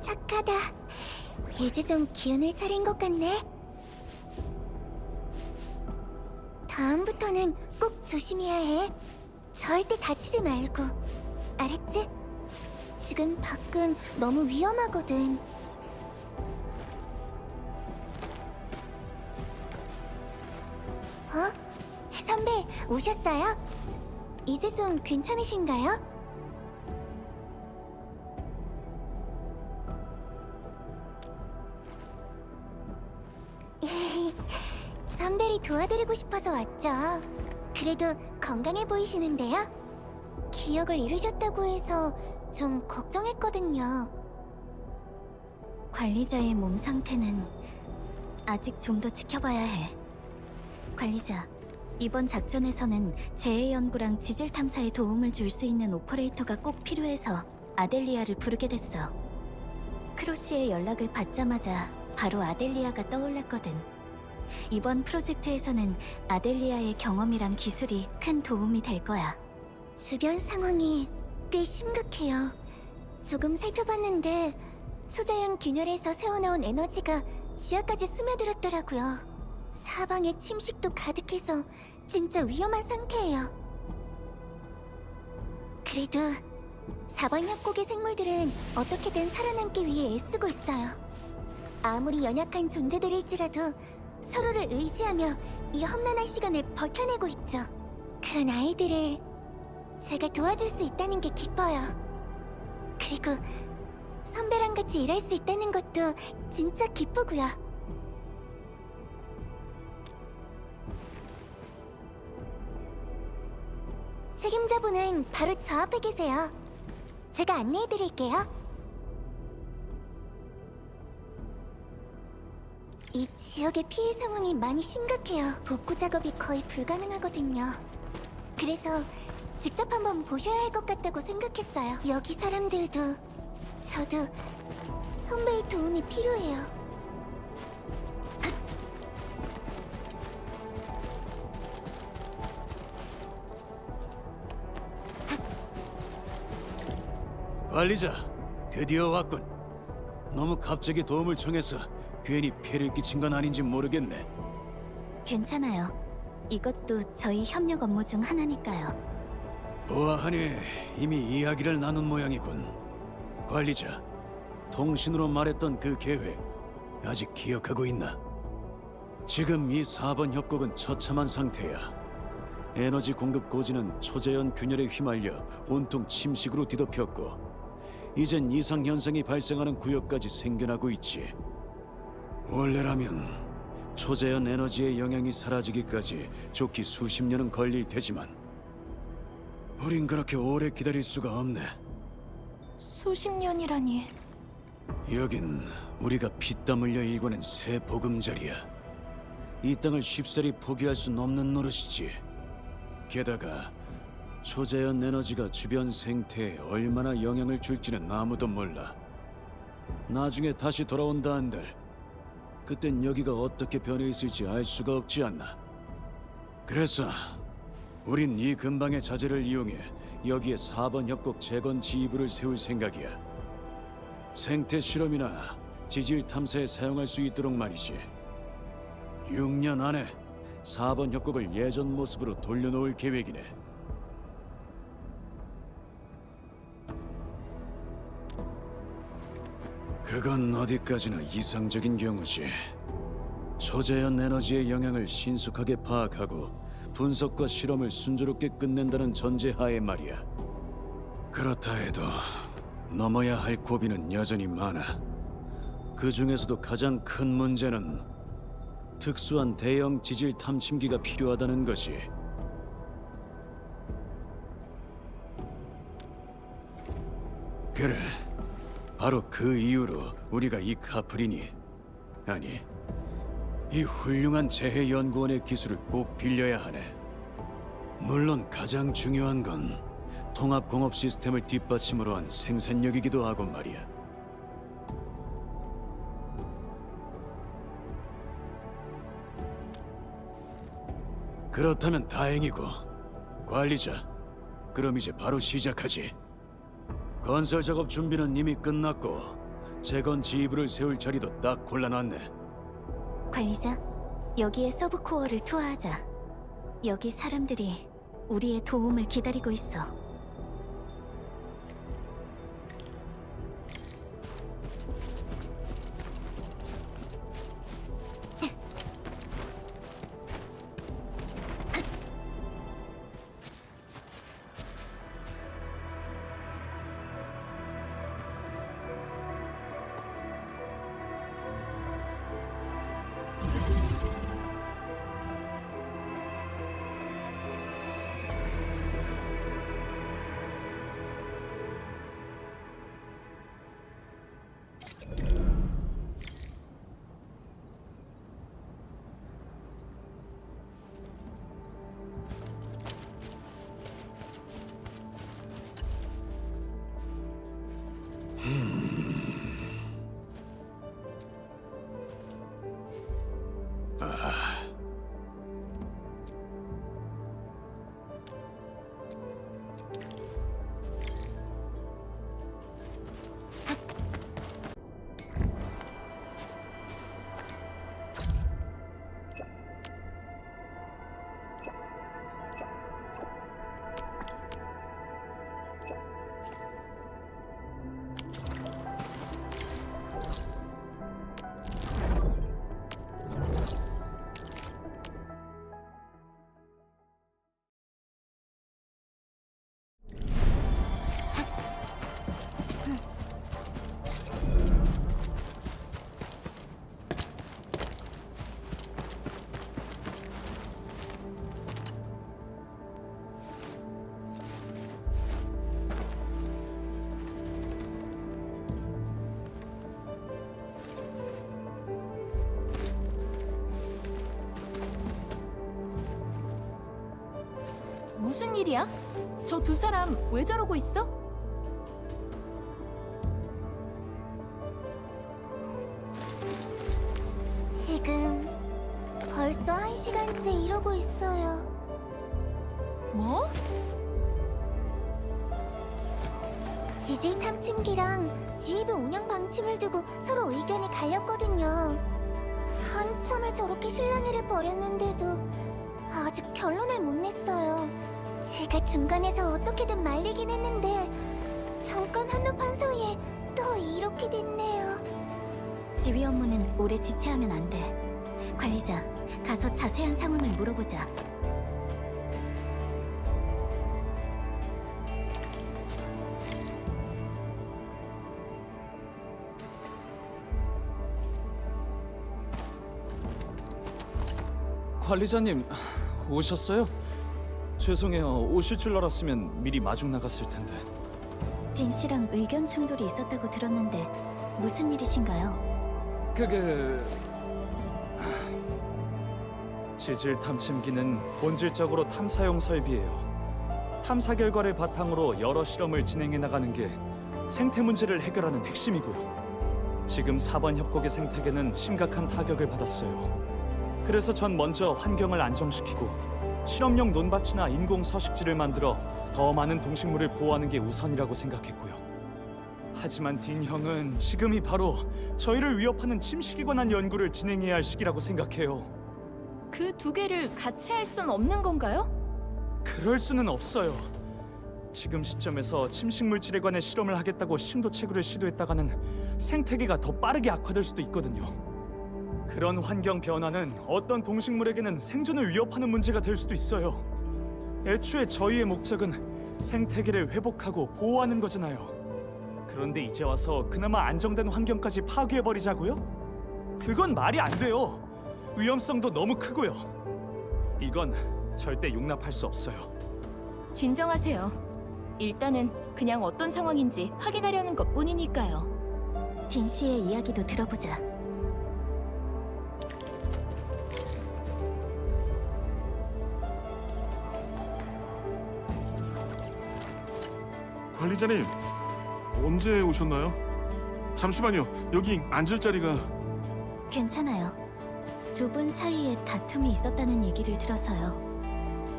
착하다. 이제 좀 기운을 차린 것 같네. 다음부터는 꼭 조심해야 해. 절대 다치지 말고. 알았지? 지금 밖은 너무 위험하거든. 선배, 오셨어요? 이제 좀 괜찮으신가요? 선배를 도와드리고 싶어서 왔죠. 그래도 건강해 보이시는데요? 기억을 잃으셨다고 해서 좀 걱정했거든요. 관리자의 몸 상태는 아직 좀 더 지켜봐야 해. 관리자, 이번 작전에서는 재해 연구랑 지질 탐사에 도움을 줄 수 있는 오퍼레이터가 꼭 필요해서 아델리아를 부르게 됐어. 크로시의 연락을 받자마자 바로 아델리아가 떠올랐거든. 이번 프로젝트에서는 아델리아의 경험이랑 기술이 큰 도움이 될 거야. 주변 상황이 꽤 심각해요. 조금 살펴봤는데 초자연 균열에서 새어나온 에너지가 지하까지 스며들었더라고요. 사방에 침식도 가득해서 진짜 위험한 상태예요. 그래도 4번 협곡의 생물들은 어떻게든 살아남기 위해 애쓰고 있어요. 아무리 연약한 존재들일지라도 서로를 의지하며 이 험난한 시간을 버텨내고 있죠. 그런 아이들을 제가 도와줄 수 있다는 게 기뻐요. 그리고 선배랑 같이 일할 수 있다는 것도 진짜 기쁘고요. 책임자분은 바로 저 앞에 계세요. 제가 안내해드릴게요. 이 지역의 피해 상황이 많이 심각해요. 복구 작업이 거의 불가능하거든요. 그래서 직접 한번 보셔야 할 것 같다고 생각했어요. 여기 사람들도 저도 선배의 도움이 필요해요. 관리자, 드디어 왔군. 너무 갑자기 도움을 청해서 괜히 피해를 끼친 건 아닌지 모르겠네. 괜찮아요. 이것도 저희 협력 업무 중 하나니까요. 보아하니 이미 이야기를 나눈 모양이군. 관리자, 통신으로 말했던 그 계획 아직 기억하고 있나? 지금 이 4번 협곡은 처참한 상태야. 에너지 공급 고지는 초자연 균열에 휘말려 온통 침식으로 뒤덮였고 이젠 이상 현상이 발생하는 구역까지 생겨나고 있지. 원래라면 초자연 에너지의 영향이 사라지기까지 좋기 수십 년은 걸릴 테지만 우린 그렇게 오래 기다릴 수가 없네. 수십 년이라니. 여긴 우리가 피땀 흘려 일궈낸 새 보금자리야. 이 땅을 쉽사리 포기할 순 없는 노릇이지. 게다가 초자연 에너지가 주변 생태에 얼마나 영향을 줄지는 아무도 몰라. 나중에 다시 돌아온다 한들 그땐 여기가 어떻게 변해 있을지 알 수가 없지 않나. 그래서 우린 이 근방의 자재를 이용해 여기에 4번 협곡 재건 지휘부를 세울 생각이야. 생태 실험이나 지질 탐사에 사용할 수 있도록 말이지. 6년 안에 4번 협곡을 예전 모습으로 돌려놓을 계획이네. 그건 어디까지나 이상적인 경우지. 초자연 에너지의 영향을 신속하게 파악하고 분석과 실험을 순조롭게 끝낸다는 전제하에 말이야. 그렇다 해도 넘어야 할 고비는 여전히 많아. 그 중에서도 가장 큰 문제는 특수한 대형 지질 탐침기가 필요하다는 것이. 그래, 바로 그 이유로 우리가 이 카프리니, 아니, 이 훌륭한 재해연구원의 기술을 꼭 빌려야 하네. 물론 가장 중요한 건 통합공업 시스템을 뒷받침으로 한 생산력이기도 하고 말이야. 그렇다면 다행이고, 관리자, 그럼 이제 바로 시작하지. 건설 작업 준비는 이미 끝났고 재건 지휘부를 세울 자리도 딱 골라놨네. 관리자, 여기에 서브코어를 투하하자. 여기 사람들이 우리의 도움을 기다리고 있어. 무슨 일이야? 저 두 사람 왜 저러고 있어? 지금 벌써 1시간째 이러고 있어요. 뭐? 지질 탐침기랑 지휘부 운영 방침을 두고 서로 의견이 갈렸거든요. 한참을 저렇게 실랑이를 벌였는데도 아직 결론을 못 냈어요. 제가 중간에서 어떻게든 말리긴 했는데 잠깐 한눈판 사이에 또 이렇게 됐네요. 지휘 업무는 오래 지체하면 안 돼. 관리자, 가서 자세한 상황을 물어보자. 관리자님, 오셨어요? 죄송해요. 오실 줄 알았으면 미리 마중 나갔을 텐데. 딘 씨랑 의견 충돌이 있었다고 들었는데 무슨 일이신가요? 그게... 지질 탐침기는 본질적으로 탐사용 설비예요. 탐사 결과를 바탕으로 여러 실험을 진행해 나가는 게 생태 문제를 해결하는 핵심이고요. 지금 4번 협곡의 생태계는 심각한 타격을 받았어요. 그래서 전 먼저 환경을 안정시키고 실험용 논밭이나 인공 서식지를 만들어 더 많은 동식물을 보호하는 게 우선이라고 생각했고요. 하지만 딘 형은 지금이 바로 저희를 위협하는 침식에 관한 연구를 진행해야 할 시기라고 생각해요. 그 두 개를 같이 할 순 없는 건가요? 그럴 수는 없어요. 지금 시점에서 침식 물질에 관해 실험을 하겠다고 심도 채굴을 시도했다가는 생태계가 더 빠르게 악화될 수도 있거든요. 그런 환경 변화는 어떤 동식물에게는 생존을 위협하는 문제가 될 수도 있어요. 애초에 저희의 목적은 생태계를 회복하고 보호하는 거잖아요. 그런데 이제 와서 그나마 안정된 환경까지 파괴해버리자고요? 그건 말이 안 돼요. 위험성도 너무 크고요. 이건 절대 용납할 수 없어요. 진정하세요. 일단은 그냥 어떤 상황인지 확인하려는 것뿐이니까요. 딘 씨의 이야기도 들어보자. 관리자님, 언제 오셨나요? 잠시만요. 여기 앉을 자리가... 괜찮아요. 두 분 사이에 다툼이 있었다는 얘기를 들어서요.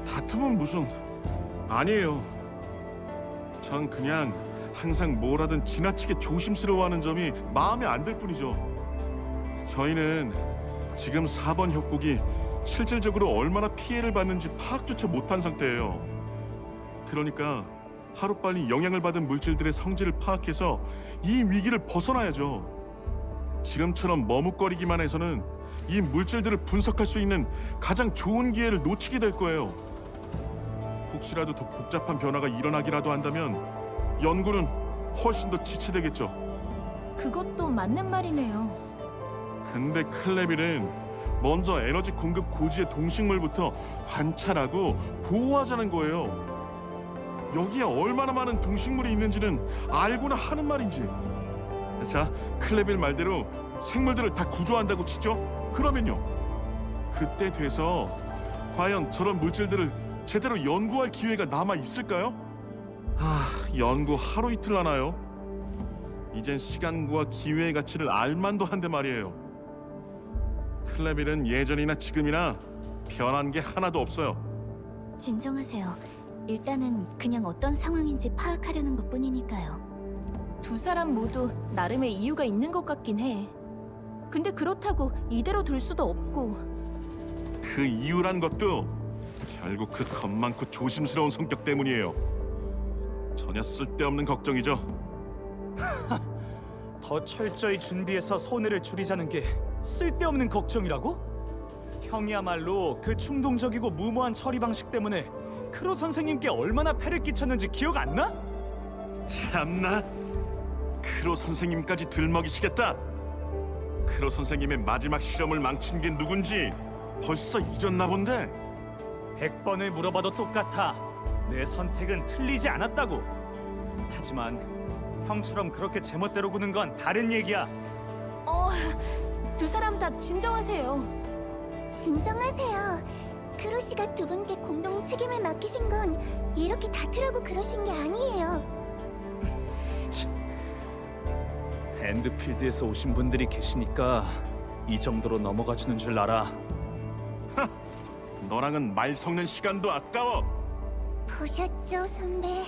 다툼은 무슨... 아니에요. 전 그냥 항상 뭘 하든 지나치게 조심스러워하는 점이 마음에 안 들 뿐이죠. 저희는 지금 4번 협곡이 실질적으로 얼마나 피해를 받는지 파악조차 못한 상태예요. 그러니까 하루빨리 영향을 받은 물질들의 성질을 파악해서 이 위기를 벗어나야죠. 지금처럼 머뭇거리기만 해서는 이 물질들을 분석할 수 있는 가장 좋은 기회를 놓치게 될 거예요. 혹시라도 더 복잡한 변화가 일어나기라도 한다면 연구는 훨씬 더 지체되겠죠. 그것도 맞는 말이네요. 근데 클레빌은 먼저 에너지 공급 고지의 동식물부터 관찰하고 보호하자는 거예요. 여기에 얼마나 많은 동식물이 있는지는 알고나 하는 말인지. 자, 클레빌 말대로 생물들을 다 구조한다고 치죠? 그러면요, 그때 돼서 과연 저런 물질들을 제대로 연구할 기회가 남아 있을까요? 연구 하루 이틀 하나요? 이젠 시간과 기회의 가치를 알만도 한데 말이에요. 클레빌은 예전이나 지금이나 변한 게 하나도 없어요. 진정하세요. 일단은 그냥 어떤 상황인지 파악하려는 것뿐이니까요. 두 사람 모두 나름의 이유가 있는 것 같긴 해. 근데 그렇다고 이대로 둘 수도 없고. 그 이유란 것도 결국 그 겁 많고 조심스러운 성격 때문이에요. 전혀 쓸데없는 걱정이죠. 더 철저히 준비해서 손해를 줄이자는 게 쓸데없는 걱정이라고? 형이야말로 그 충동적이고 무모한 처리 방식 때문에 크로 선생님께 얼마나 패를 끼쳤는지 기억 안 나? 참나, 크로 선생님까지 들먹이시겠다. 크로 선생님의 마지막 실험을 망친 게 누군지 벌써 잊었나 본데. 100번을 물어봐도 똑같아. 내 선택은 틀리지 않았다고. 하지만 형처럼 그렇게 제멋대로 구는 건 다른 얘기야. 두 사람 다 진정하세요. 진정하세요. 크로 씨가 두 분께 공동 책임을 맡기신 건 이렇게 다투라고 그러신 게 아니에요. 앤드필드에서 오신 분들이 계시니까 이 정도로 넘어가 주는 줄 알아. 너랑은 말 섞는 시간도 아까워. 보셨죠, 선배?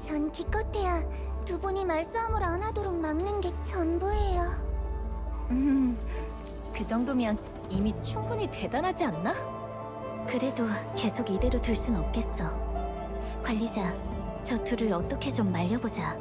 전 기껏해야 두 분이 말싸움을 안 하도록 막는 게 전부예요. 그 정도면 이미 충분히 대단하지 않나? 그래도 계속 이대로 둘 순 없겠어. 관리자, 저 둘을 어떻게 좀 말려보자.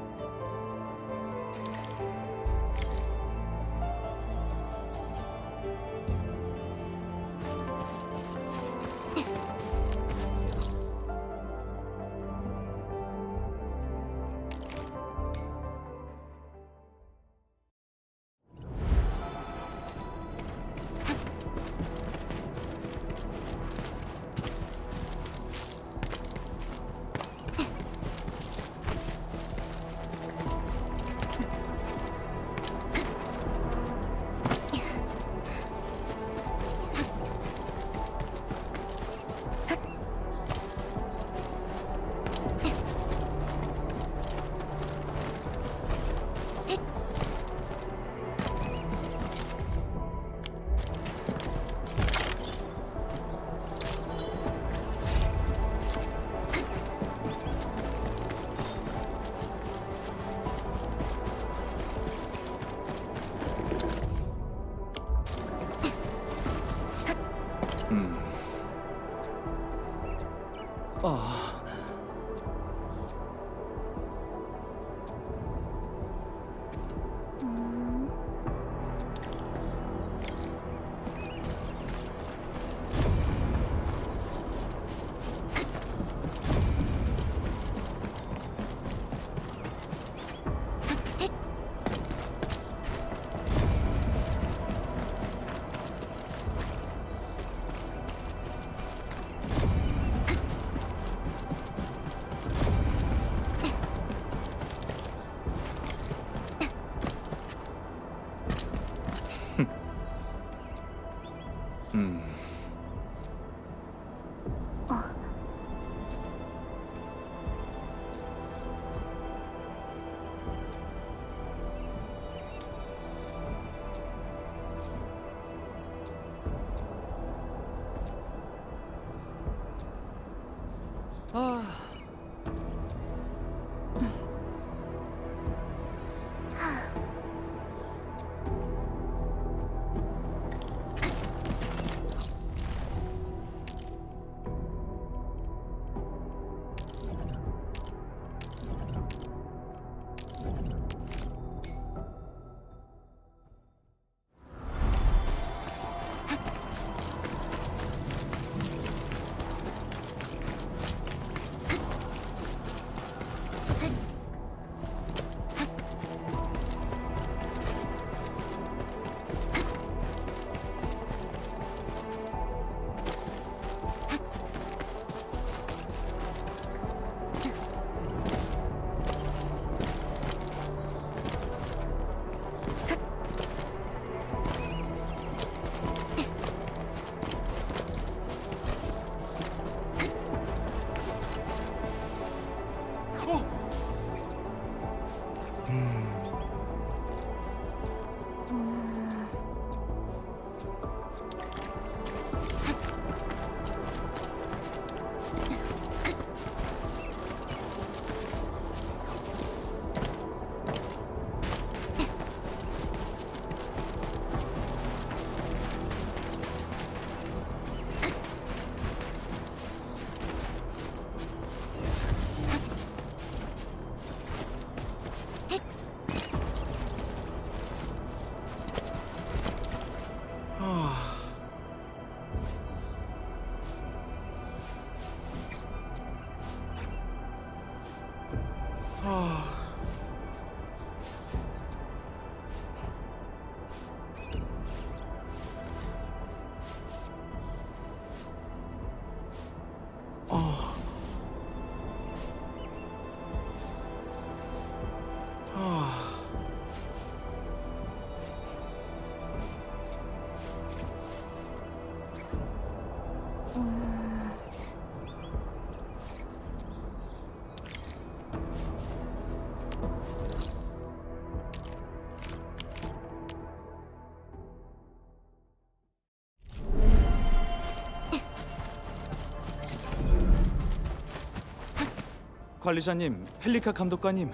관리자님, 펠리카 감독관님,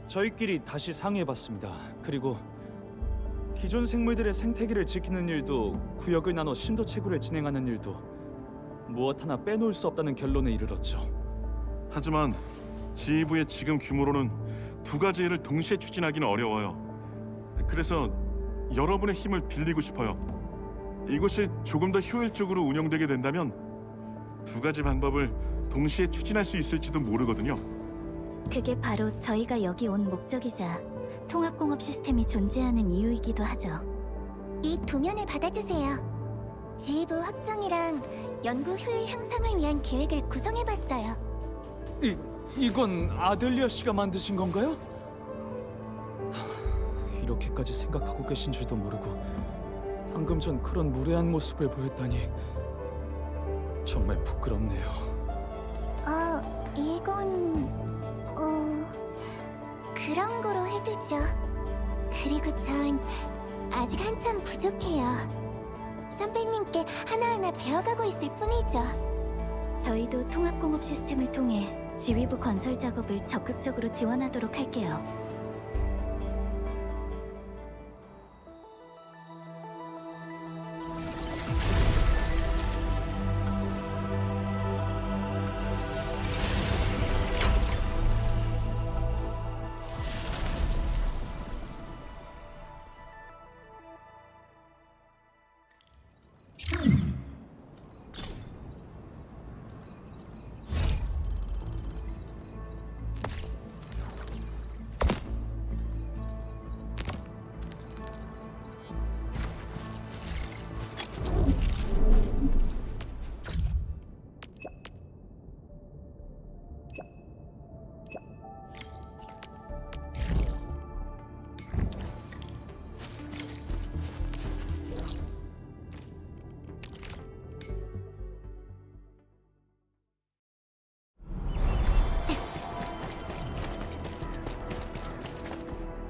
저희끼리 다시 상의해봤습니다. 그리고 기존 생물들의 생태계를 지키는 일도 구역을 나눠 심도 채굴을 진행하는 일도 무엇 하나 빼놓을 수 없다는 결론에 이르렀죠. 하지만 지휘부의 지금 규모로는 두 가지 일을 동시에 추진하기는 어려워요. 그래서 여러분의 힘을 빌리고 싶어요. 이곳이 조금 더 효율적으로 운영되게 된다면 두 가지 방법을 동시에 추진할 수 있을지도 모르거든요. 그게 바로 저희가 여기 온 목적이자 통합공업 시스템이 존재하는 이유이기도 하죠. 이 도면을 받아주세요. 지휘부 확정이랑 연구 효율 향상을 위한 계획을 구성해봤어요. 이건 아델리아 씨가 만드신 건가요? 이렇게까지 생각하고 계신 줄도 모르고 방금 전 그런 무례한 모습을 보였다니 정말 부끄럽네요. 이건... 그런 거로 해두죠. 그리고 전 아직 한참 부족해요. 선배님께 하나하나 배워가고 있을 뿐이죠. 저희도 통합공업 시스템을 통해 지휘부 건설 작업을 적극적으로 지원하도록 할게요.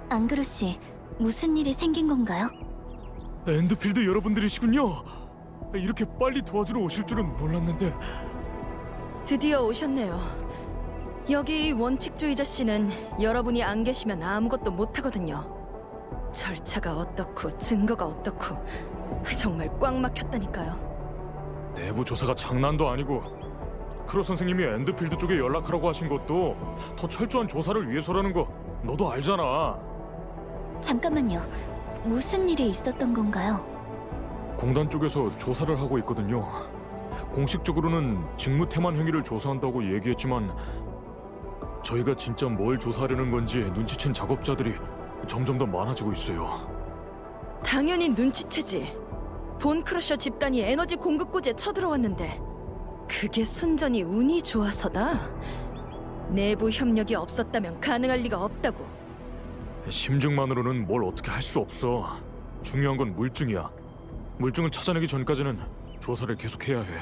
앙그루 씨, 무슨 일이 생긴 건가요? 엔드필드 여러분들이시군요. 이렇게 빨리 도와주러 오실 줄은 몰랐는데. 드디어 오셨네요. 여기 원칙주의자 씨는 여러분이 안 계시면 아무것도 못하거든요. 절차가 어떻고 증거가 어떻고 정말 꽉 막혔다니까요. 내부 조사가 장난도 아니고 크로 선생님이 엔드필드 쪽에 연락하라고 하신 것도 더 철저한 조사를 위해서라는 거 너도 알잖아. 잠깐만요. 무슨 일이 있었던 건가요? 공단 쪽에서 조사를 하고 있거든요. 공식적으로는 직무 태만 행위를 조사한다고 얘기했지만 저희가 진짜 뭘 조사하려는 건지 눈치챈 작업자들이 점점 더 많아지고 있어요. 당연히 눈치채지. 본 크러셔 집단이 에너지 공급고지에 쳐들어왔는데 그게 순전히 운이 좋아서다. 내부 협력이 없었다면 가능할 리가 없다고. 심증만으로는 뭘 어떻게 할 수 없어. 중요한 건 물증이야. 물증을 찾아내기 전까지는 조사를 계속해야 해.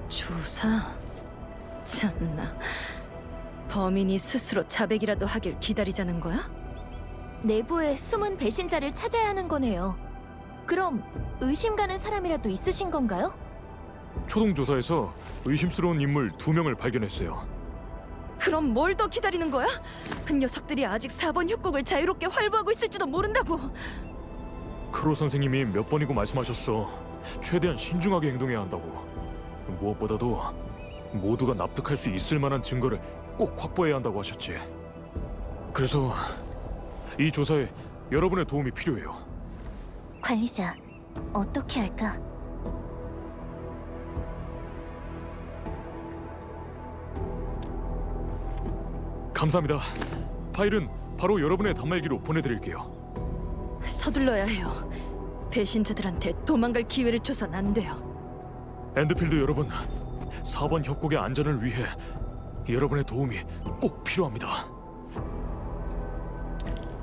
조사? 참나. 범인이 스스로 자백이라도 하길 기다리자는 거야? 내부에 숨은 배신자를 찾아야 하는 거네요. 그럼 의심 가는 사람이라도 있으신 건가요? 초동 조사에서 의심스러운 인물 2명을 발견했어요. 그럼 뭘 더 기다리는 거야? 녀석들이 아직 4번 협곡을 자유롭게 활보하고 있을지도 모른다고. 크로 선생님이 몇 번이고 말씀하셨어. 최대한 신중하게 행동해야 한다고. 무엇보다도 모두가 납득할 수 있을 만한 증거를 꼭 확보해야 한다고 하셨지. 그래서 이 조사에 여러분의 도움이 필요해요. 관리자, 어떻게 할까? 감사합니다. 파일은 바로 여러분의 단말기로 보내드릴게요. 서둘러야 해요. 배신자들한테 도망갈 기회를 줘선 안 돼요. 엔드필드 여러분, 4번 협곡의 안전을 위해 여러분의 도움이 꼭 필요합니다.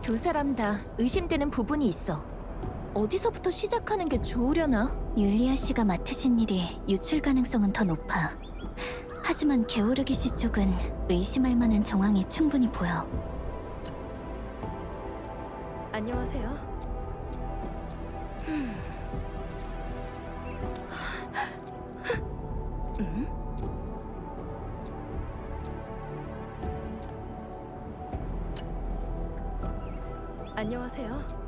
두 사람 다 의심되는 부분이 있어. 어디서부터 시작하는 게 좋으려나? 율리아 씨가 맡으신 일이 유출 가능성은 더 높아. 하지만 게오르기 씨 쪽은 의심할 만한 정황이 충분히 보여. 안녕하세요. 안녕하세요.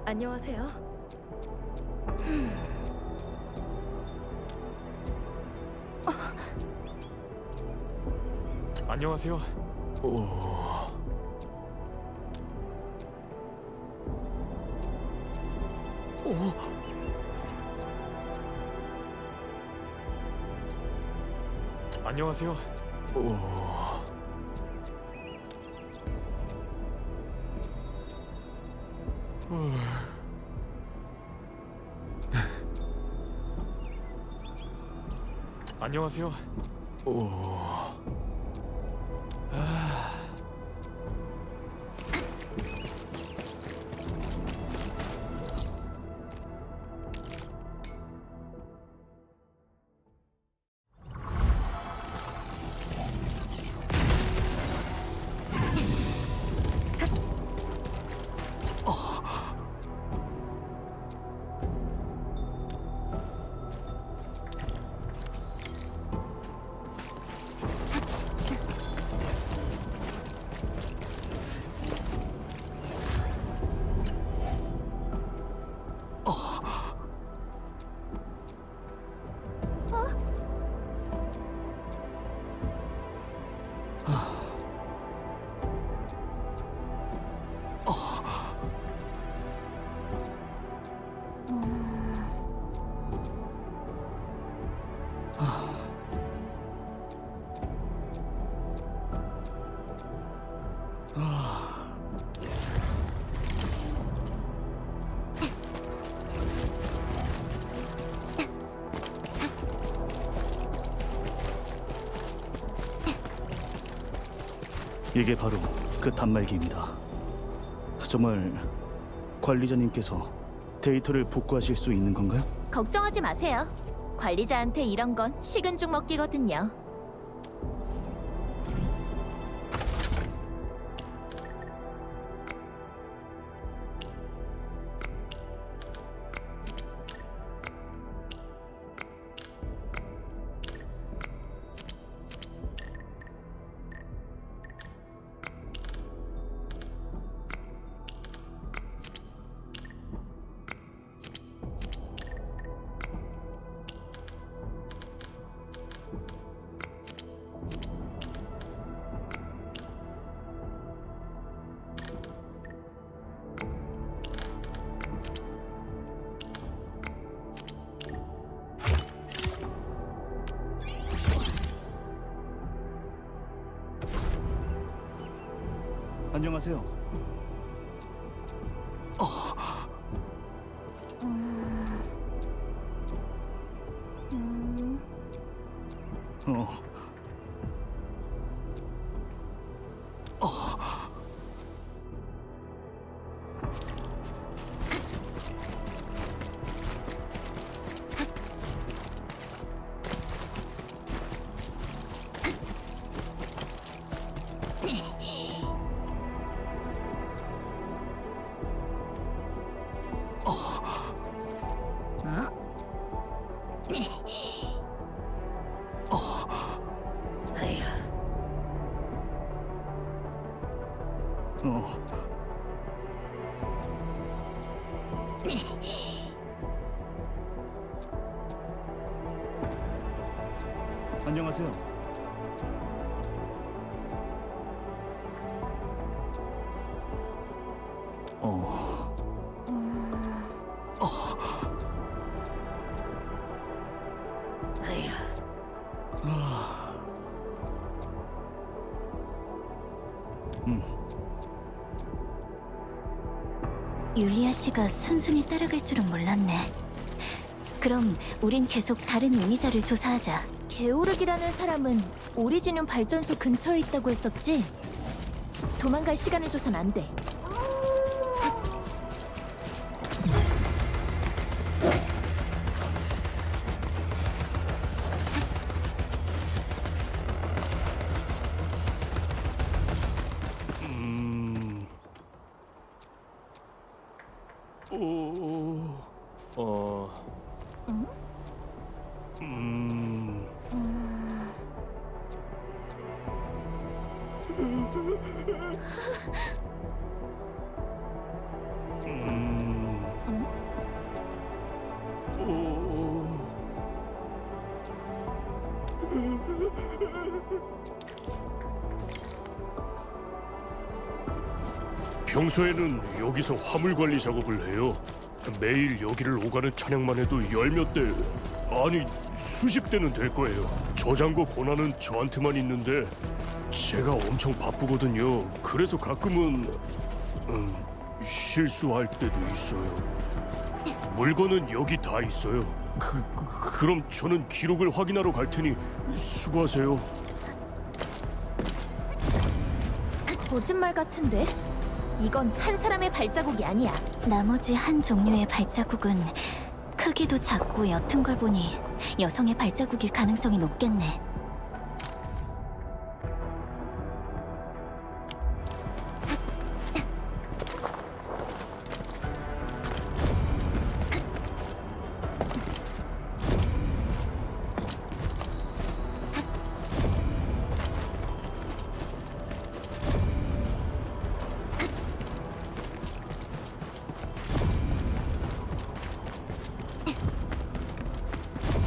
안녕하세요. 안녕하세요. 안녕하세요. 안녕하세요. 이게 바로 그 단말기입니다. 정말 관리자님께서 데이터를 복구하실 수 있는 건가요? 걱정하지 마세요. 관리자한테 이런 건 식은 죽 먹기거든요. 안녕하세요. 안녕하세요. 율리아 씨가 순순히 따라갈 줄은 몰랐네. 그럼 우린 계속 다른 용의자를 조사하자. 게오르기라는 사람은 오리지늄 발전소 근처에 있다고 했었지? 도망갈 시간을 줘선 안 돼. 평소에는 여기서 화물 관리 작업을 해요. 매일 여기를 오가는 차량만 해도 열몇 대, 아니 수십 대는 될 거예요. 저장고 권한은 저한테만 있는데 제가 엄청 바쁘거든요. 그래서 가끔은 실수할 때도 있어요. 물건은 여기 다 있어요. 그럼 저는 기록을 확인하러 갈 테니 수고하세요. 거짓말 같은데? 이건 한 사람의 발자국이 아니야. 나머지 한 종류의 발자국은 크기도 작고 옅은 걸 보니 여성의 발자국일 가능성이 높겠네.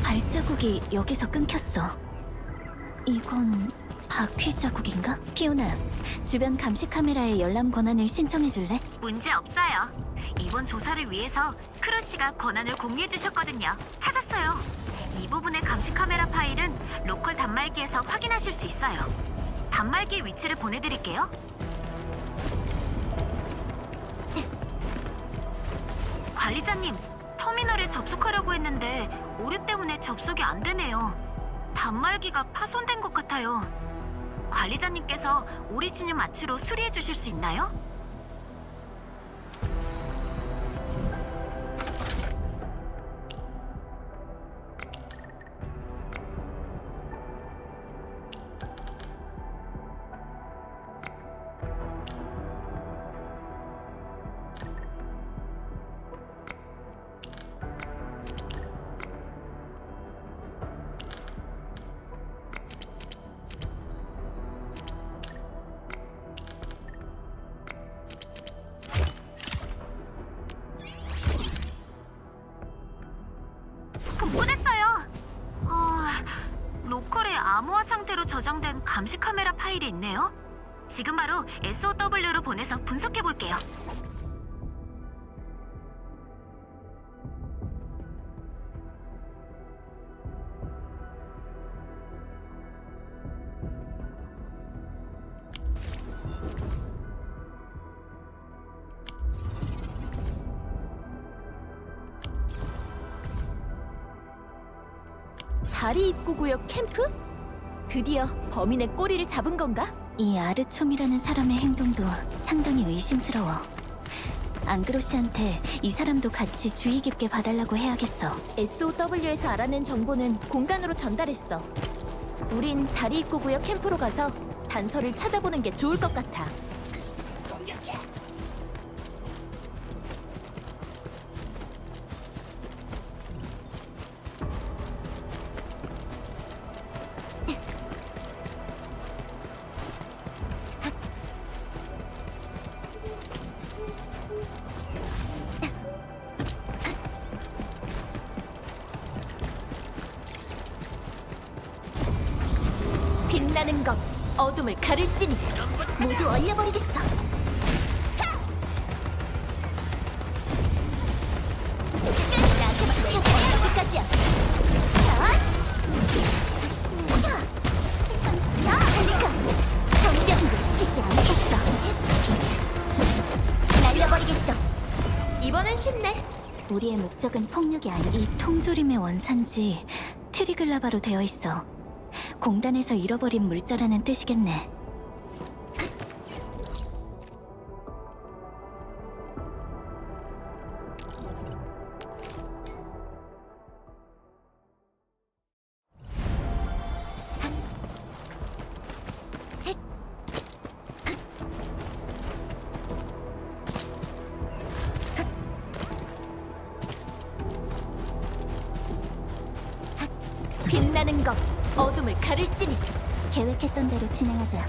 발자국이 여기서 끊겼어. 이건 바퀴 자국인가? 피오나, 주변 감시 카메라의 열람 권한을 신청해 줄래? 문제 없어요. 이번 조사를 위해서 크루시가 권한을 공유해 주셨거든요. 찾았어요. 이 부분의 감시 카메라 파일은 로컬 단말기에서 확인하실 수 있어요. 단말기의 위치를 보내드릴게요. 관리자님, 터미널에 접속하려고 했는데 오류 때문에 접속이 안 되네요. 단말기가 파손된 것 같아요. 관리자님께서 오리지늄 마취로 수리해 주실 수 있나요? 복구됐어요. 로컬에 암호화 상태로 저장된 감시 카메라 파일이 있네요. 지금 바로 SOW로 보내서 분석해 볼게요. 다리 입구 구역 캠프? 드디어 범인의 꼬리를 잡은 건가? 이 아르촘이라는 사람의 행동도 상당히 의심스러워. 앙그로시한테 이 사람도 같이 주의 깊게 봐달라고 해야겠어. SOW에서 알아낸 정보는 공간으로 전달했어. 우린 다리 입구 구역 캠프로 가서 단서를 찾아보는 게 좋을 것 같아. 빛나는 것, 어둠을 가를지니 모두 얼려버리겠어. 여기까지야. 그러니까 정병도 치지 않겠어. 날려버리겠어. 이번엔 쉽네. 우리의 목적은 폭력이 아니. 이 통조림의 원산지 트리글라바로 되어 있어. 공단에서 잃어버린 물자라는 뜻이겠네. 빛나는 것, 어둠을 가를지니. 계획했던 대로 진행하자.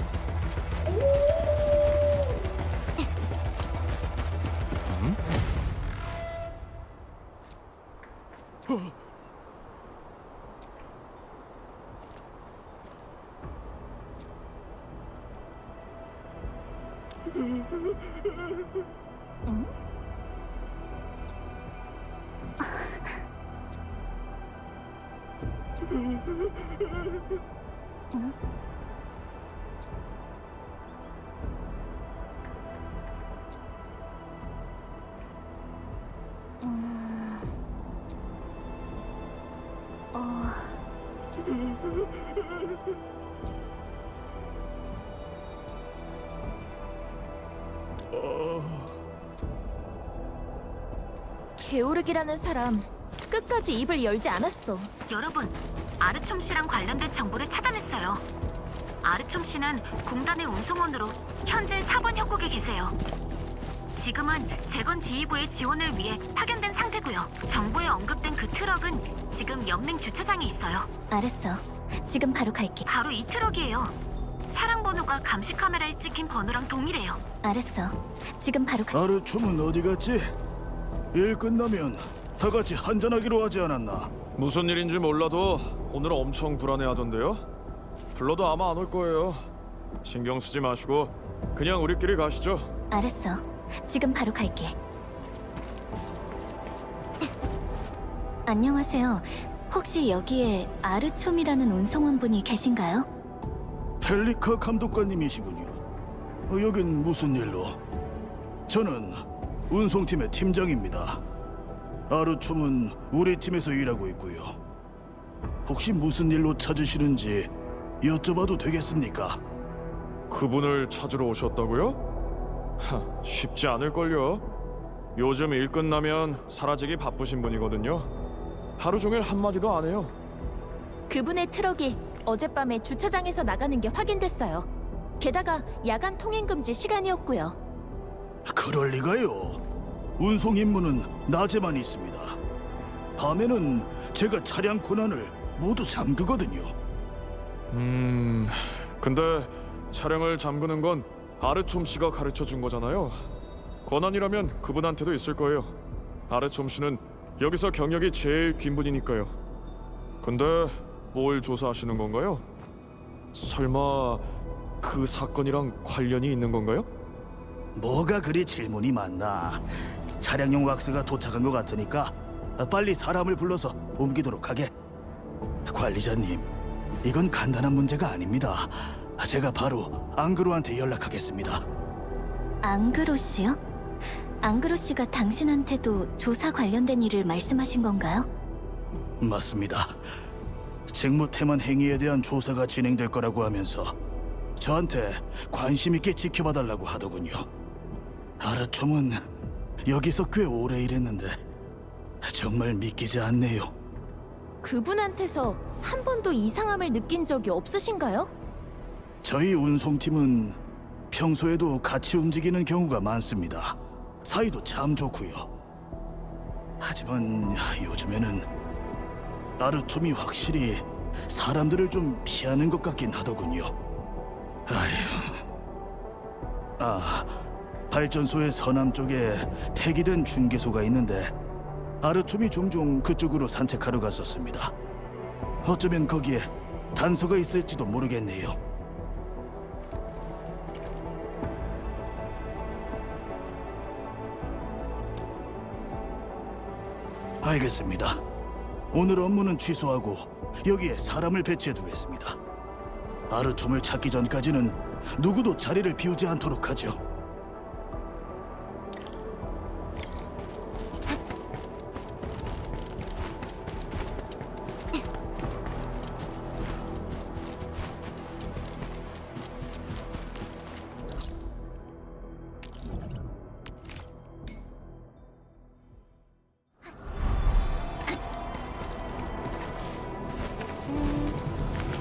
게오르기라는 사람 끝까지 입을 열지 않았어. 여러분, 아르촘 씨랑 관련된 정보를 찾아냈어요. 아르촘 씨는 공단의 운송원으로 현재 4번 협곡에 계세요. 지금은 재건 지휘부의 지원을 위해 파견된 상태고요. 정보에 언급된 그 트럭은 지금 연맹 주차장에 있어요. 알았어. 지금 바로 갈게. 바로 이 트럭이에요. 차량 번호가 감시 카메라에 찍힌 번호랑 동일해요. 알았어. 지금 바로 가. 아르춤은 어디 갔지? 일 끝나면 다 같이 한잔하기로 하지 않았나? 무슨 일인지 몰라도 오늘 엄청 불안해하던데요. 불러도 아마 안 올 거예요. 신경 쓰지 마시고 그냥 우리끼리 가시죠. 알았어. 지금 바로 갈게. 안녕하세요. 혹시 여기에 아르촘이라는 운송원분이 계신가요? 펠리카 감독관님이시군요. 여긴 무슨 일로? 저는 운송팀의 팀장입니다. 아르촘은 우리 팀에서 일하고 있고요. 혹시 무슨 일로 찾으시는지 여쭤봐도 되겠습니까? 그분을 찾으러 오셨다고요? 쉽지 않을걸요. 요즘 일 끝나면 사라지기 바쁘신 분이거든요. 하루 종일 한마디도 안 해요. 그분의 트럭이 어젯밤에 주차장에서 나가는 게 확인됐어요. 게다가 야간 통행 금지 시간이었고요. 그럴 리가요. 운송 임무는 낮에만 있습니다. 밤에는 제가 차량 권한을 모두 잠그거든요. 근데 차량을 잠그는 건 아르촘 씨가 가르쳐 준 거잖아요. 권한이라면 그분한테도 있을 거예요. 아르촘 씨는 여기서 경력이 제일 긴 분이니까요. 근데 뭘 조사하시는 건가요? 설마 그 사건이랑 관련이 있는 건가요? 뭐가 그리 질문이 많나. 차량용 왁스가 도착한 것 같으니까 빨리 사람을 불러서 옮기도록 하게. 관리자님, 이건 간단한 문제가 아닙니다. 제가 바로 앙그로한테 연락하겠습니다. 앙그로 씨요? 앙그로 씨가 당신한테도 조사 관련된 일을 말씀하신 건가요? 맞습니다. 직무태만 행위에 대한 조사가 진행될 거라고 하면서 저한테 관심 있게 지켜봐달라고 하더군요. 아르촘은 여기서 꽤 오래 일했는데 정말 믿기지 않네요. 그분한테서 한 번도 이상함을 느낀 적이 없으신가요? 저희 운송팀은 평소에도 같이 움직이는 경우가 많습니다. 사이도 참 좋고요. 하지만 요즘에는 아르툼이 확실히 사람들을 좀 피하는 것 같긴 하더군요. 발전소의 서남쪽에 폐기된 중개소가 있는데 아르툼이 종종 그쪽으로 산책하러 갔었습니다. 어쩌면 거기에 단서가 있을지도 모르겠네요. 알겠습니다. 오늘 업무는 취소하고 여기에 사람을 배치해 두겠습니다. 아르촘을 찾기 전까지는 누구도 자리를 비우지 않도록 하죠.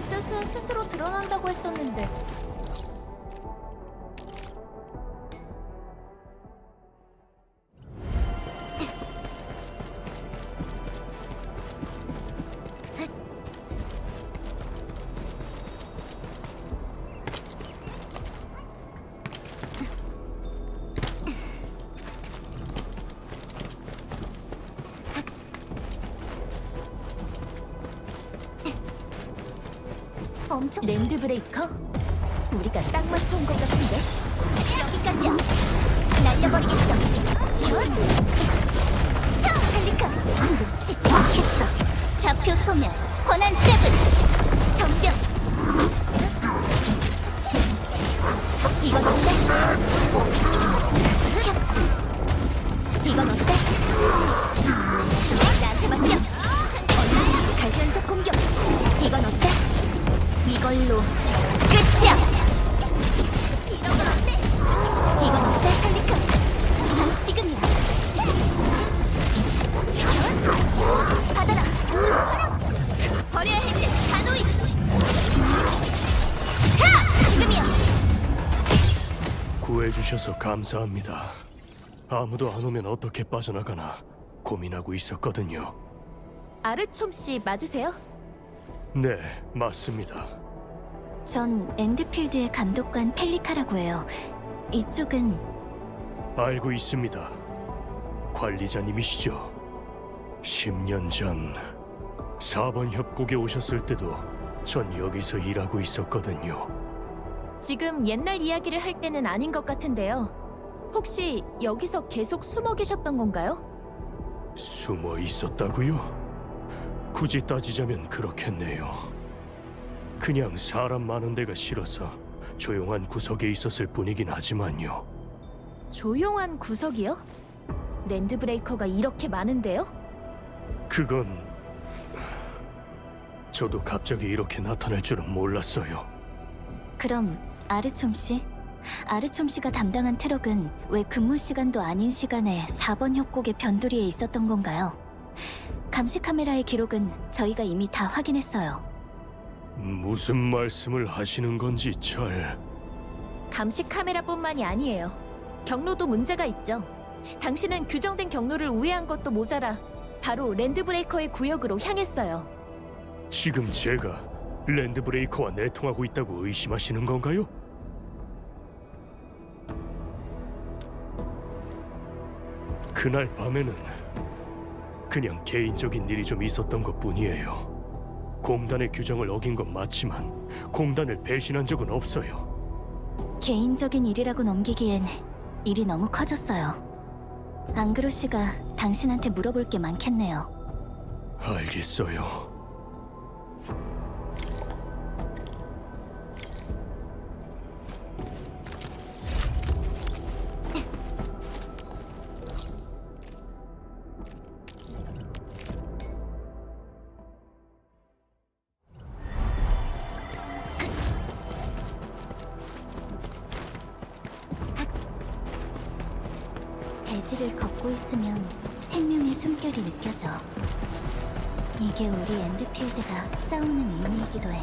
뜻은 스스로 드러난다고 했었는데 엄청 랜드 브레이커? 우리가 딱 맞춰온 것 같은데? 여기까지야. 날려버리겠어. 자, 펠리카. 놓치지 않겠어. 좌표 소멸. 권한 세븐. 덤벼. 이건 어때? 이건 어때? 나한테 맡겨. 갈전속 공격. 이건 어때? 이걸로 끝이야. 이런 건 어때? 이건 어때, 펠리카? 바로 지금이야. 받아라. 버려야 할 때 자노이. 하! 지금이야. 구해주셔서 감사합니다. 아무도 안 오면 어떻게 빠져나가나 고민하고 있었거든요. 아르촘 씨 맞으세요? 네, 맞습니다. 전 엔드필드의 감독관 펠리카라고 해요. 이쪽은 알고 있습니다. 관리자님이시죠? 10년 전 4번 협곡에 오셨을 때도 전 여기서 일하고 있었거든요. 지금 옛날 이야기를 할 때는 아닌 것 같은데요. 혹시 여기서 계속 숨어 계셨던 건가요? 숨어 있었다고요? 굳이 따지자면 그렇겠네요. 그냥 사람 많은 데가 싫어서 조용한 구석에 있었을 뿐이긴 하지만요. 조용한 구석이요? 랜드 브레이커가 이렇게 많은데요? 그건 저도 갑자기 이렇게 나타날 줄은 몰랐어요. 그럼 아르촘 씨? 아르촘 씨가 담당한 트럭은 왜 근무 시간도 아닌 시간에 4번 협곡의 변두리에 있었던 건가요? 감시 카메라의 기록은 저희가 이미 다 확인했어요. 무슨 말씀을 하시는 건지 잘... 감시 카메라뿐만이 아니에요. 경로도 문제가 있죠. 당신은 규정된 경로를 우회한 것도 모자라 바로 랜드 브레이커의 구역으로 향했어요. 지금 제가 랜드 브레이커와 내통하고 있다고 의심하시는 건가요? 그날 밤에는 그냥 개인적인 일이 좀 있었던 것뿐이에요. 공단의 규정을 어긴 건 맞지만 공단을 배신한 적은 없어요. 개인적인 일이라고 넘기기엔 일이 너무 커졌어요. 앙그로 씨가 당신한테 물어볼 게 많겠네요. 알겠어요. 대지를 걷고 있으면 생명의 숨결이 느껴져. 이게 우리 엔드필드가 싸우는 의미이기도 해.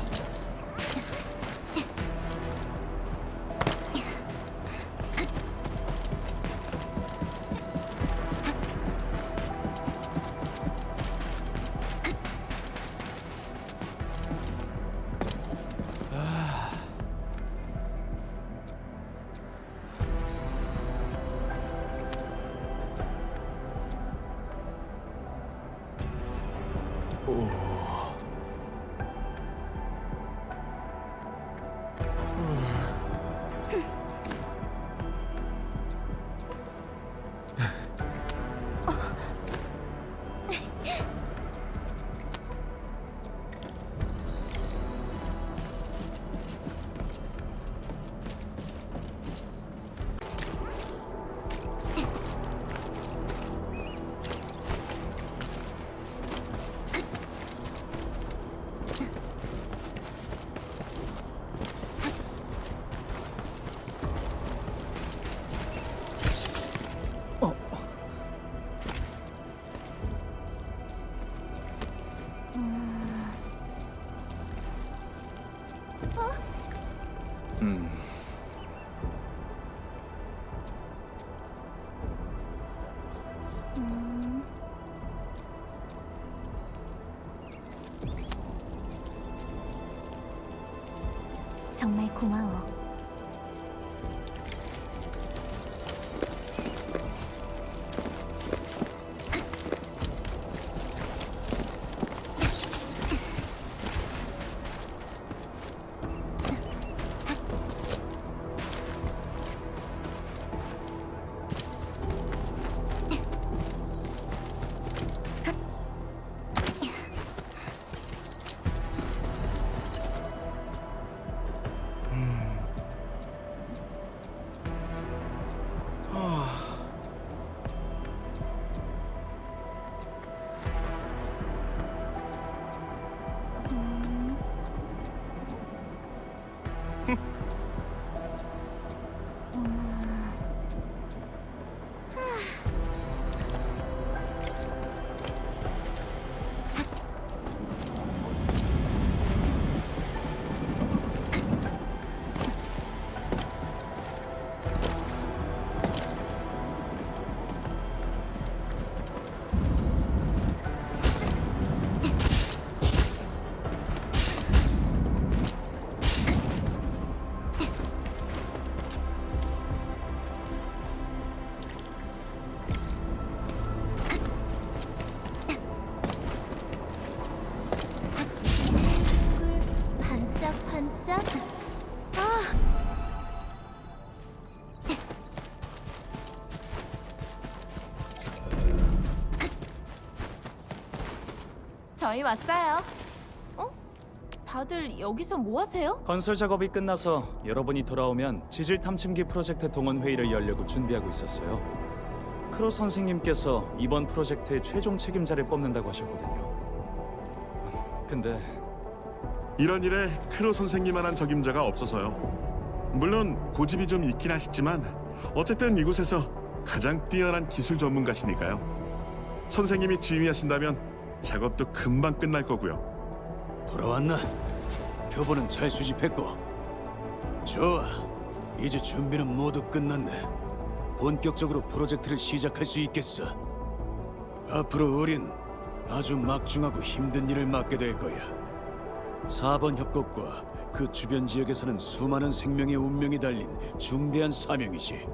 정말 고마워. 반짝반짝. 저희 왔어요. 어? 다들 여기서 뭐 하세요? 건설 작업이 끝나서 여러분이 돌아오면 지질 탐침기 프로젝트 동원 회의를 열려고 준비하고 있었어요. 크로 선생님께서 이번 프로젝트의 최종 책임자를 뽑는다고 하셨거든요. 근데 이런 일에 크로 선생님만한 적임자가 없어서요. 물론 고집이 좀 있긴 하시지만 어쨌든 이곳에서 가장 뛰어난 기술 전문가시니까요. 선생님이 지휘하신다면 작업도 금방 끝날 거고요. 돌아왔나? 표본은 잘 수집했고. 좋아. 이제 준비는 모두 끝났네. 본격적으로 프로젝트를 시작할 수 있겠어. 앞으로 우린 아주 막중하고 힘든 일을 맡게 될 거야. 4번 협곡과 그 주변 지역에 사는 수많은 생명의 운명이 달린 중대한 사명이지.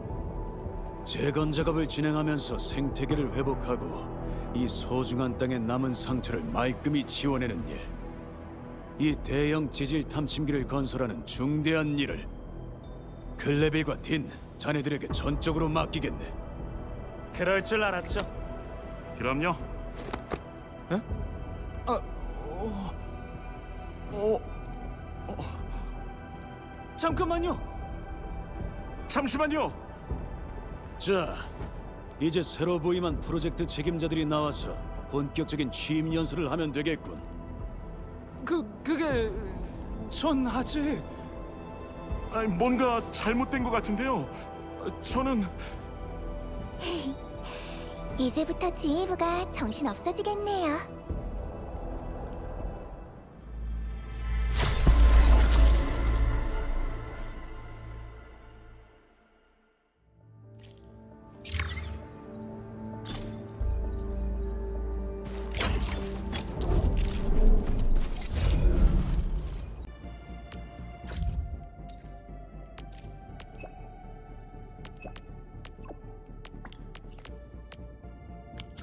재건 작업을 진행하면서 생태계를 회복하고 이 소중한 땅의 남은 상처를 말끔히 지워내는 일. 이 대형 지질 탐침기를 건설하는 중대한 일을 클레빌과 딘, 자네들에게 전적으로 맡기겠네. 그럴 줄 알았죠. 그럼요. 잠깐만요. 잠시만요. 자, 이제 새로 부임한 프로젝트 책임자들이 나와서 본격적인 취임 연설을 하면 되겠군. 그게 전 아직 아니, 뭔가 잘못된 것 같은데요. 저는 이제부터 지휘부가 정신 없어지겠네요.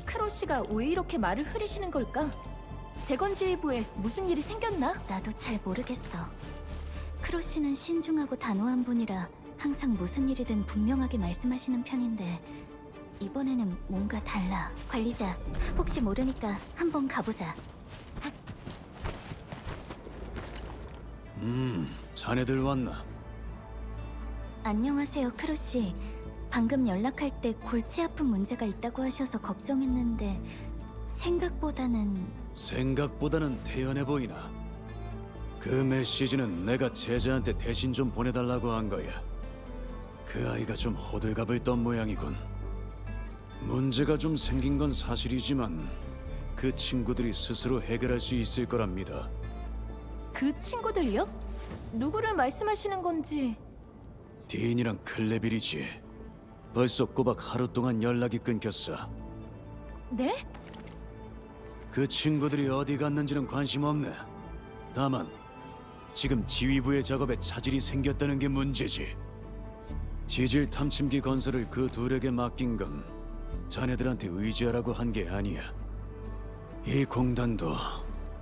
크로 씨가 왜 이렇게 말을 흐리시는 걸까? 재건지휘부에 무슨 일이 생겼나? 나도 잘 모르겠어. 크로 씨는 신중하고 단호한 분이라 항상 무슨 일이든 분명하게 말씀하시는 편인데 이번에는 뭔가 달라. 관리자, 혹시 모르니까 한번 가보자. 자네들 왔나? 안녕하세요, 크로 씨. 방금 연락할 때 골치 아픈 문제가 있다고 하셔서 걱정했는데 생각보다는 태연해 보이나? 그 메시지는 내가 제자한테 대신 좀 보내달라고 한 거야. 그 아이가 좀 호들갑을 떤 모양이군. 문제가 좀 생긴 건 사실이지만 그 친구들이 스스로 해결할 수 있을 거랍니다. 그 친구들요? 누구를 말씀하시는 건지. 딘이랑 클레빌이지. 벌써 꼬박 하루 동안 연락이 끊겼어. 네? 그 친구들이 어디 갔는지는 관심 없네. 다만 지금 지휘부의 작업에 차질이 생겼다는 게 문제지. 지질 탐침기 건설을 그 둘에게 맡긴 건 자네들한테 의지하라고 한 게 아니야. 이 공단도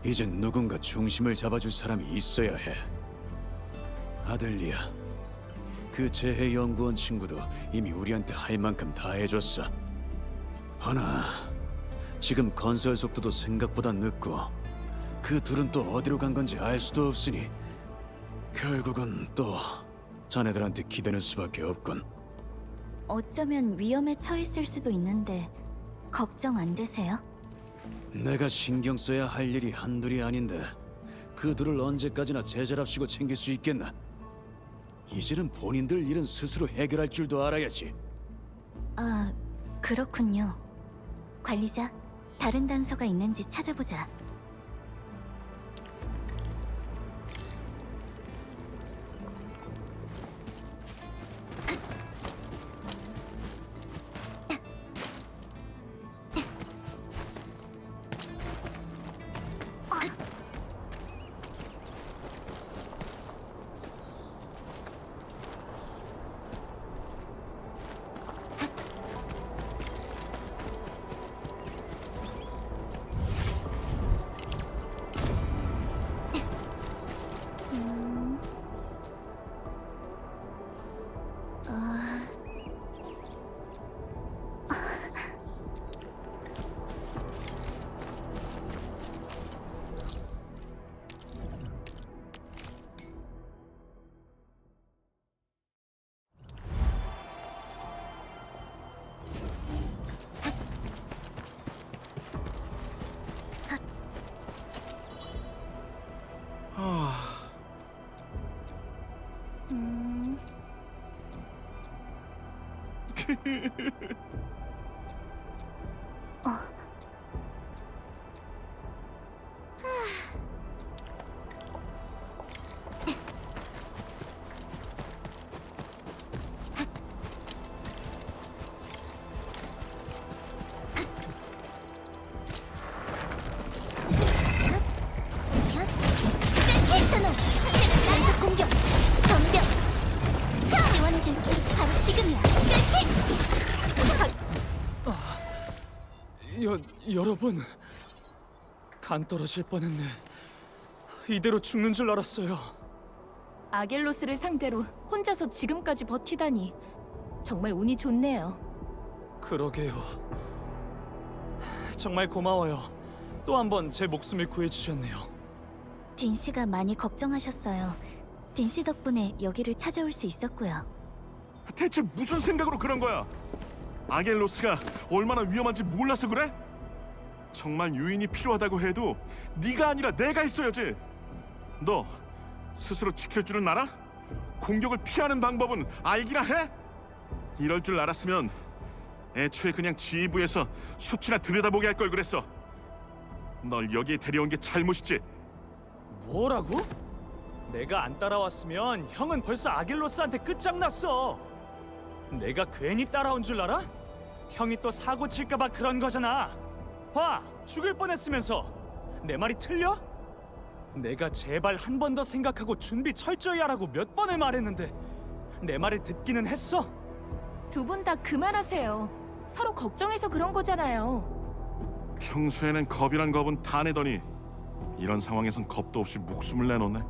이젠 누군가 중심을 잡아줄 사람이 있어야 해. 아델리아, 그 재해 연구원 친구도 이미 우리한테 할 만큼 다 해줬어. 허나 지금 건설 속도도 생각보다 늦고 그 둘은 또 어디로 간 건지 알 수도 없으니 결국은 또 자네들한테 기대는 수밖에 없군. 어쩌면 위험에 처했을 수도 있는데 걱정 안 되세요? 내가 신경 써야 할 일이 한둘이 아닌데 그 둘을 언제까지나 제자랍시고 챙길 수 있겠나? 이제는 본인들 일은 스스로 해결할 줄도 알아야지. 아, 그렇군요. 관리자, 다른 단서가 있는지 찾아보자. 괜찮아. 난사 공격. 덤벼. 지원해줄게. 바로 지금이야. 여러분, 간 떨어질 뻔했네. 이대로 죽는 줄 알았어요. 아겔로스를 상대로 혼자서 지금까지 버티다니 정말 운이 좋네요. 그러게요. 정말 고마워요. 또 한 번 제 목숨을 구해주셨네요. 딘 씨가 많이 걱정하셨어요. 딘 씨 덕분에 여기를 찾아올 수 있었고요. 대체 무슨 생각으로 그런 거야? 아겔로스가 얼마나 위험한지 몰라서 그래? 정말 유인이 필요하다고 해도 네가 아니라 내가 있어야지. 너 스스로 지켜주는 나라? 공격을 피하는 방법은 알기나 해? 이럴 줄 알았으면 애초에 그냥 지휘부에서 수치나 들여다보게 할 걸 그랬어. 널 여기에 데려온 게 잘못이지. 뭐라고? 내가 안 따라왔으면 형은 벌써 아겔로스한테 끝장났어. 내가 괜히 따라온 줄 알아? 형이 또 사고 칠까봐 그런 거잖아. 봐, 죽을 뻔했으면서. 내 말이 틀려? 내가 제발 한 번 더 생각하고 준비 철저히 하라고 몇 번을 말했는데 내 말을 듣기는 했어? 두 분 다 그만하세요. 서로 걱정해서 그런 거잖아요. 평소에는 겁이란 겁은 다 내더니 이런 상황에선 겁도 없이 목숨을 내놓네.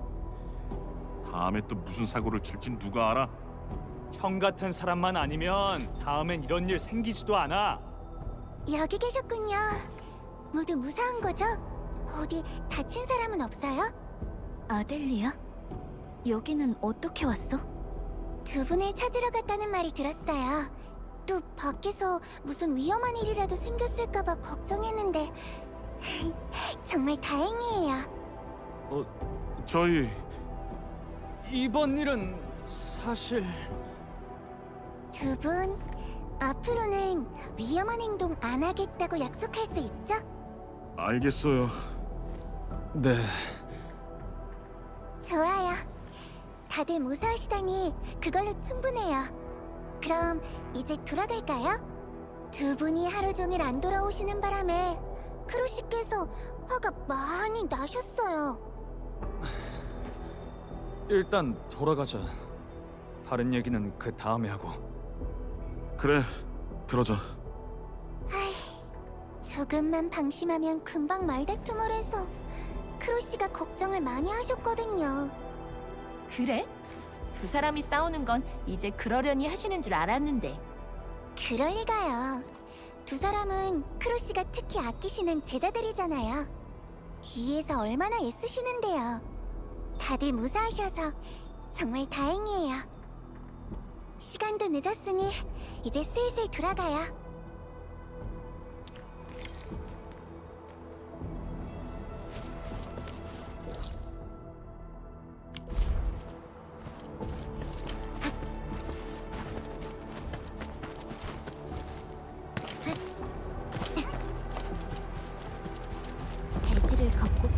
다음에 또 무슨 사고를 칠진 누가 알아? 형 같은 사람만 아니면 다음엔 이런 일 생기지도 않아. 여기 계셨군요. 모두 무사한 거죠? 어디 다친 사람은 없어요? 아델리아? 여기는 어떻게 왔어? 두 분을 찾으러 갔다는 말이 들었어요. 또 밖에서 무슨 위험한 일이라도 생겼을까봐 걱정했는데 정말 다행이에요. 저희 이번 일은 사실... 두 분 앞으로는 위험한 행동 안 하겠다고 약속할 수 있죠? 알겠어요. 네... 좋아요. 다들 무사하시다니 그걸로 충분해요. 그럼 이제 돌아갈까요? 두 분이 하루 종일 안 돌아오시는 바람에 크루 씨께서 화가 많이 나셨어요. 일단 돌아가자. 다른 얘기는 그 다음에 하고. 그래, 그러자. 조금만 방심하면 금방 말다툼을 해서 크로시가 걱정을 많이 하셨거든요. 그래? 두 사람이 싸우는 건 이제 그러려니 하시는 줄 알았는데. 그럴 리가요. 두 사람은 크로시가 특히 아끼시는 제자들이잖아요. 뒤에서 얼마나 애쓰시는데요. 다들 무사하셔서 정말 다행이에요. 시간도 늦었으니 이제 슬슬 돌아가요. 대지를 걷고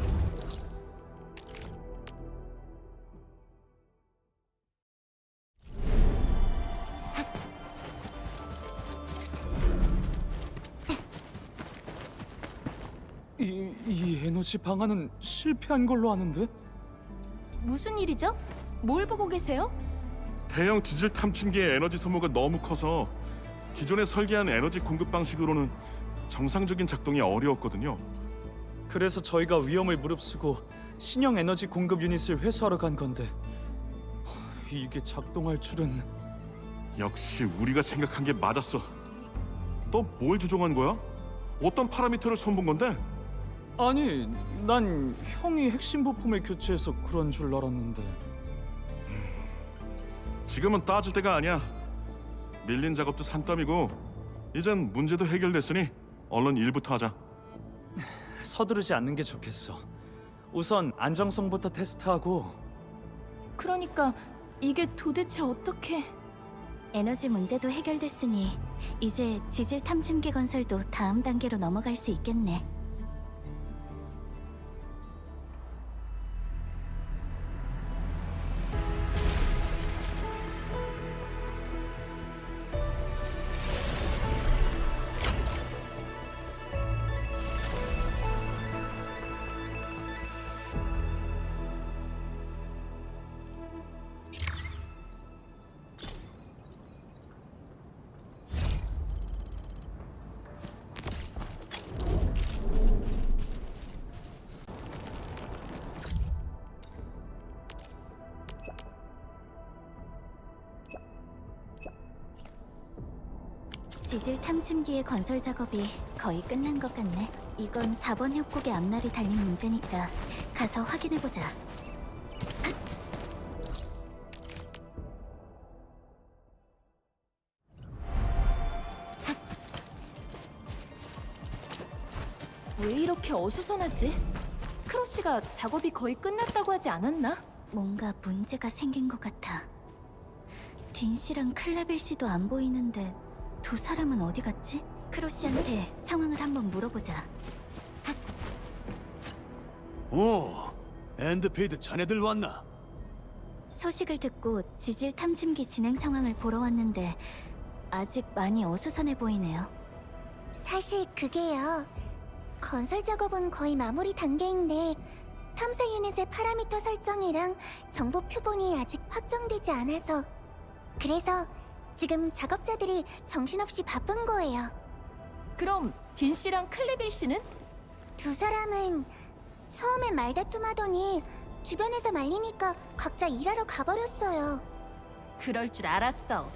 이 에너지 방안은 실패한 걸로 아는데? 무슨 일이죠? 뭘 보고 계세요? 대형 지질 탐침기의 에너지 소모가 너무 커서 기존에 설계한 에너지 공급 방식으로는 정상적인 작동이 어려웠거든요. 그래서 저희가 위험을 무릅쓰고 신형 에너지 공급 유닛을 회수하러 간 건데 이게 작동할 줄은. 역시 우리가 생각한 게 맞았어. 너 뭘 조종한 거야? 어떤 파라미터를 손본 건데? 아니, 난 형이 핵심 부품을 교체해서 그런 줄 알았는데. 지금은 따질 때가 아니야. 밀린 작업도 산더미고 이젠 문제도 해결됐으니 얼른 일부터 하자. 서두르지 않는 게 좋겠어. 우선 안정성부터 테스트하고. 그러니까 이게 도대체 어떻게... 에너지 문제도 해결됐으니 이제 지질 탐침기 건설도 다음 단계로 넘어갈 수 있겠네. 지질 탐침기의 건설 작업이 거의 끝난 것 같네. 이건 4번 협곡의 앞날이 달린 문제니까 가서 확인해보자. 왜 이렇게 어수선하지? 크로시가 작업이 거의 끝났다고 하지 않았나? 뭔가 문제가 생긴 것 같아. 딘 씨랑 클라벨 씨도 안 보이는데 두 사람은 어디 갔지? 크로시한테 상황을 한번 물어보자. 오, 엔드필드 자네들 왔나? 소식을 듣고 지질 탐침기 진행 상황을 보러 왔는데 아직 많이 어수선해 보이네요. 사실 그게요. 건설 작업은 거의 마무리 단계인데 탐사 유닛의 파라미터 설정이랑 정보 표본이 아직 확정되지 않아서 그래서 지금 작업자들이 정신없이 바쁜 거예요. 그럼 딘 씨랑 클레빌 씨는? 두 사람은 처음엔 말다툼하더니 주변에서 말리니까 각자 일하러 가버렸어요. 그럴 줄 알았어.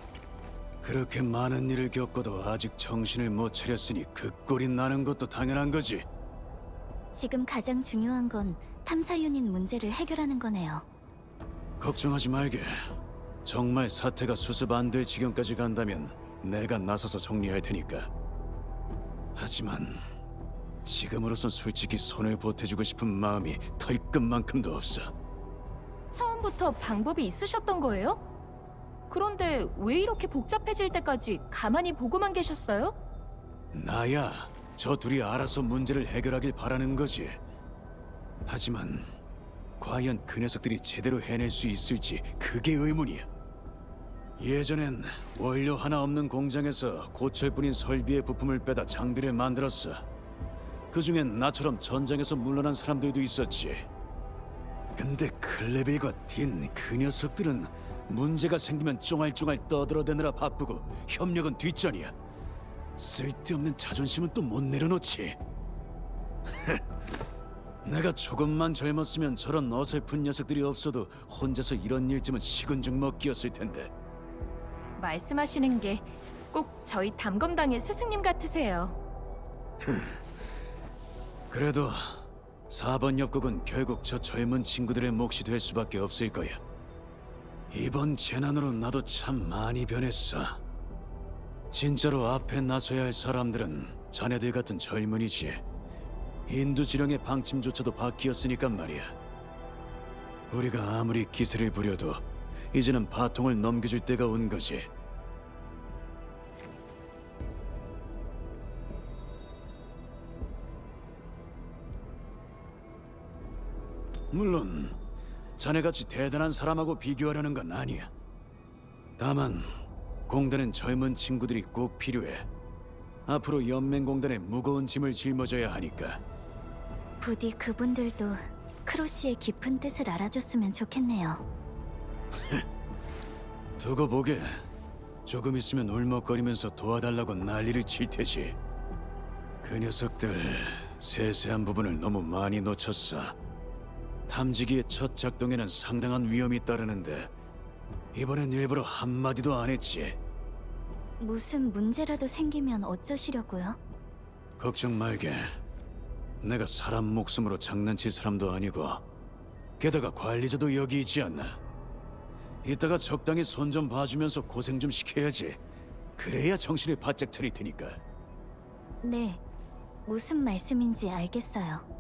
그렇게 많은 일을 겪고도 아직 정신을 못 차렸으니 그 꼴이 나는 것도 당연한 거지. 지금 가장 중요한 건 탐사 유닛 문제를 해결하는 거네요. 걱정하지 말게. 정말 사태가 수습 안 될 지경까지 간다면 내가 나서서 정리할 테니까. 하지만 지금으로선 솔직히 손을 보태주고 싶은 마음이 털끝만큼도 없어. 처음부터 방법이 있으셨던 거예요? 그런데 왜 이렇게 복잡해질 때까지 가만히 보고만 계셨어요? 나야 저 둘이 알아서 문제를 해결하길 바라는 거지. 하지만 과연 그 녀석들이 제대로 해낼 수 있을지 그게 의문이야. 예전엔 원료 하나 없는 공장에서 고철뿐인 설비의 부품을 빼다 장비를 만들었어. 그중엔 나처럼 전장에서 물러난 사람들도 있었지. 근데 클레빌과 딘 그 녀석들은 문제가 생기면 쫑알쫑알 떠들어대느라 바쁘고 협력은 뒷전이야. 쓸데없는 자존심은 또 못 내려놓지. 내가 조금만 젊었으면 저런 어설픈 녀석들이 없어도 혼자서 이런 일쯤은 식은 죽 먹기였을 텐데. 말씀하시는 게 꼭 저희 담검당의 스승님 같으세요. 그래도 4번 협곡은 결국 저 젊은 친구들의 몫이 될 수밖에 없을 거야. 이번 재난으로 나도 참 많이 변했어. 진짜로 앞에 나서야 할 사람들은 자네들 같은 젊은이지. 인두지령의 방침조차도 바뀌었으니까 말이야. 우리가 아무리 기세를 부려도 이제는 바통을 넘겨줄 때가 온 거지. 물론 자네같이 대단한 사람하고 비교하려는 건 아니야. 다만 공단엔 젊은 친구들이 꼭 필요해. 앞으로 연맹공단에 무거운 짐을 짊어져야 하니까. 부디 그분들도 크로시의 깊은 뜻을 알아줬으면 좋겠네요. 두고 보게. 조금 있으면 울먹거리면서 도와달라고 난리를 칠 테지. 그 녀석들 세세한 부분을 너무 많이 놓쳤어. 탐지기의 첫 작동에는 상당한 위험이 따르는데 이번엔 일부러 한마디도 안 했지. 무슨 문제라도 생기면 어쩌시려고요? 걱정 말게. 내가 사람 목숨으로 장난칠 사람도 아니고 게다가 관리자도 여기 있지 않나. 이따가 적당히 손 좀 봐주면서 고생 좀 시켜야지. 그래야 정신을 바짝 차릴 테니까. 네, 무슨 말씀인지 알겠어요.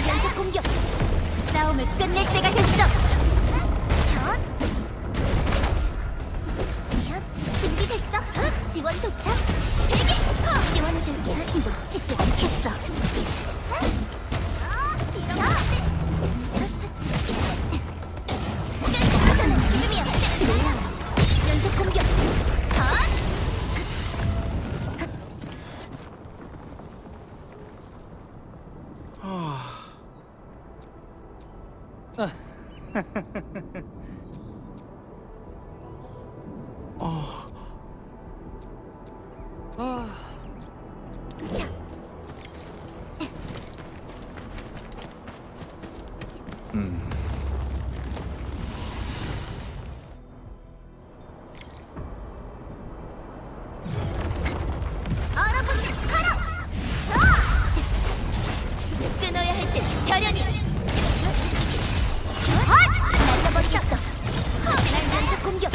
연속 공격! 싸움을 끝낼 때가 됐어! 준비됐어? 지원 도착! 대기! 지원해줄게. 놓치지 않겠어. 지금이야! 연속 공격! 끊어야 할 때 결연히 날려버리겠어. 날 연속 공격.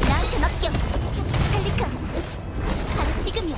나한테 맡겨. 펠리카 바로 지금이야.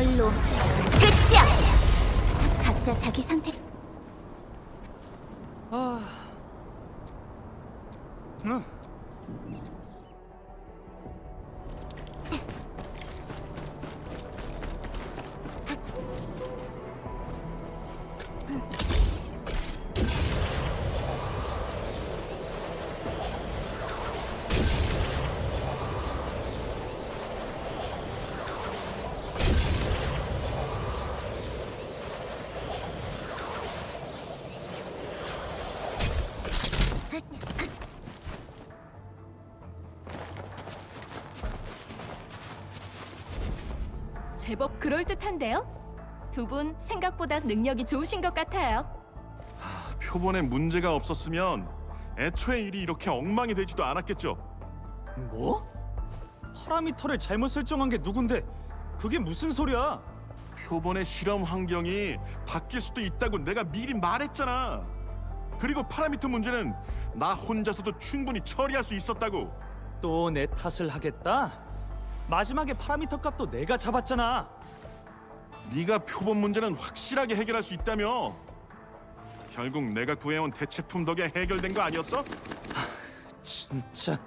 이걸로 끝이야. 각자 자기 상태. 응. 제법 그럴듯한데요? 두 분 생각보다 능력이 좋으신 것 같아요. 표본에 문제가 없었으면 애초에 일이 이렇게 엉망이 되지도 않았겠죠. 뭐? 파라미터를 잘못 설정한 게 누군데? 그게 무슨 소리야? 표본의 실험 환경이 바뀔 수도 있다고 내가 미리 말했잖아. 그리고 파라미터 문제는 나 혼자서도 충분히 처리할 수 있었다고. 또 내 탓을 하겠다? 마지막에 파라미터 값도 내가 잡았잖아. 네가 표본 문제는 확실하게 해결할 수 있다며. 결국 내가 구해온 대체품 덕에 해결된 거 아니었어? 진짜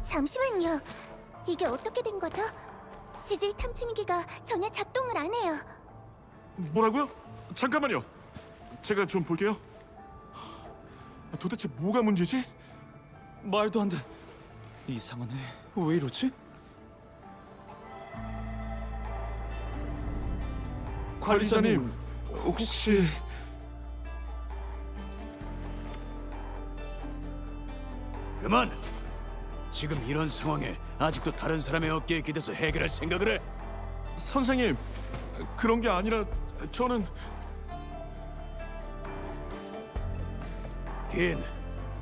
잠시만요. 이게 어떻게 된 거죠? 지질 탐침기가 전혀 작동을 안 해요. 뭐라고요? 잠깐만요. 제가 좀 볼게요. 도대체 뭐가 문제지? 말도 안 돼. 이상하네. 왜 이러지? 관리자님, 혹시 그만! 지금 이런 상황에 아직도 다른 사람의 어깨에 기대서 해결할 생각을 해? 선생님, 그런 게 아니라 저는 딘,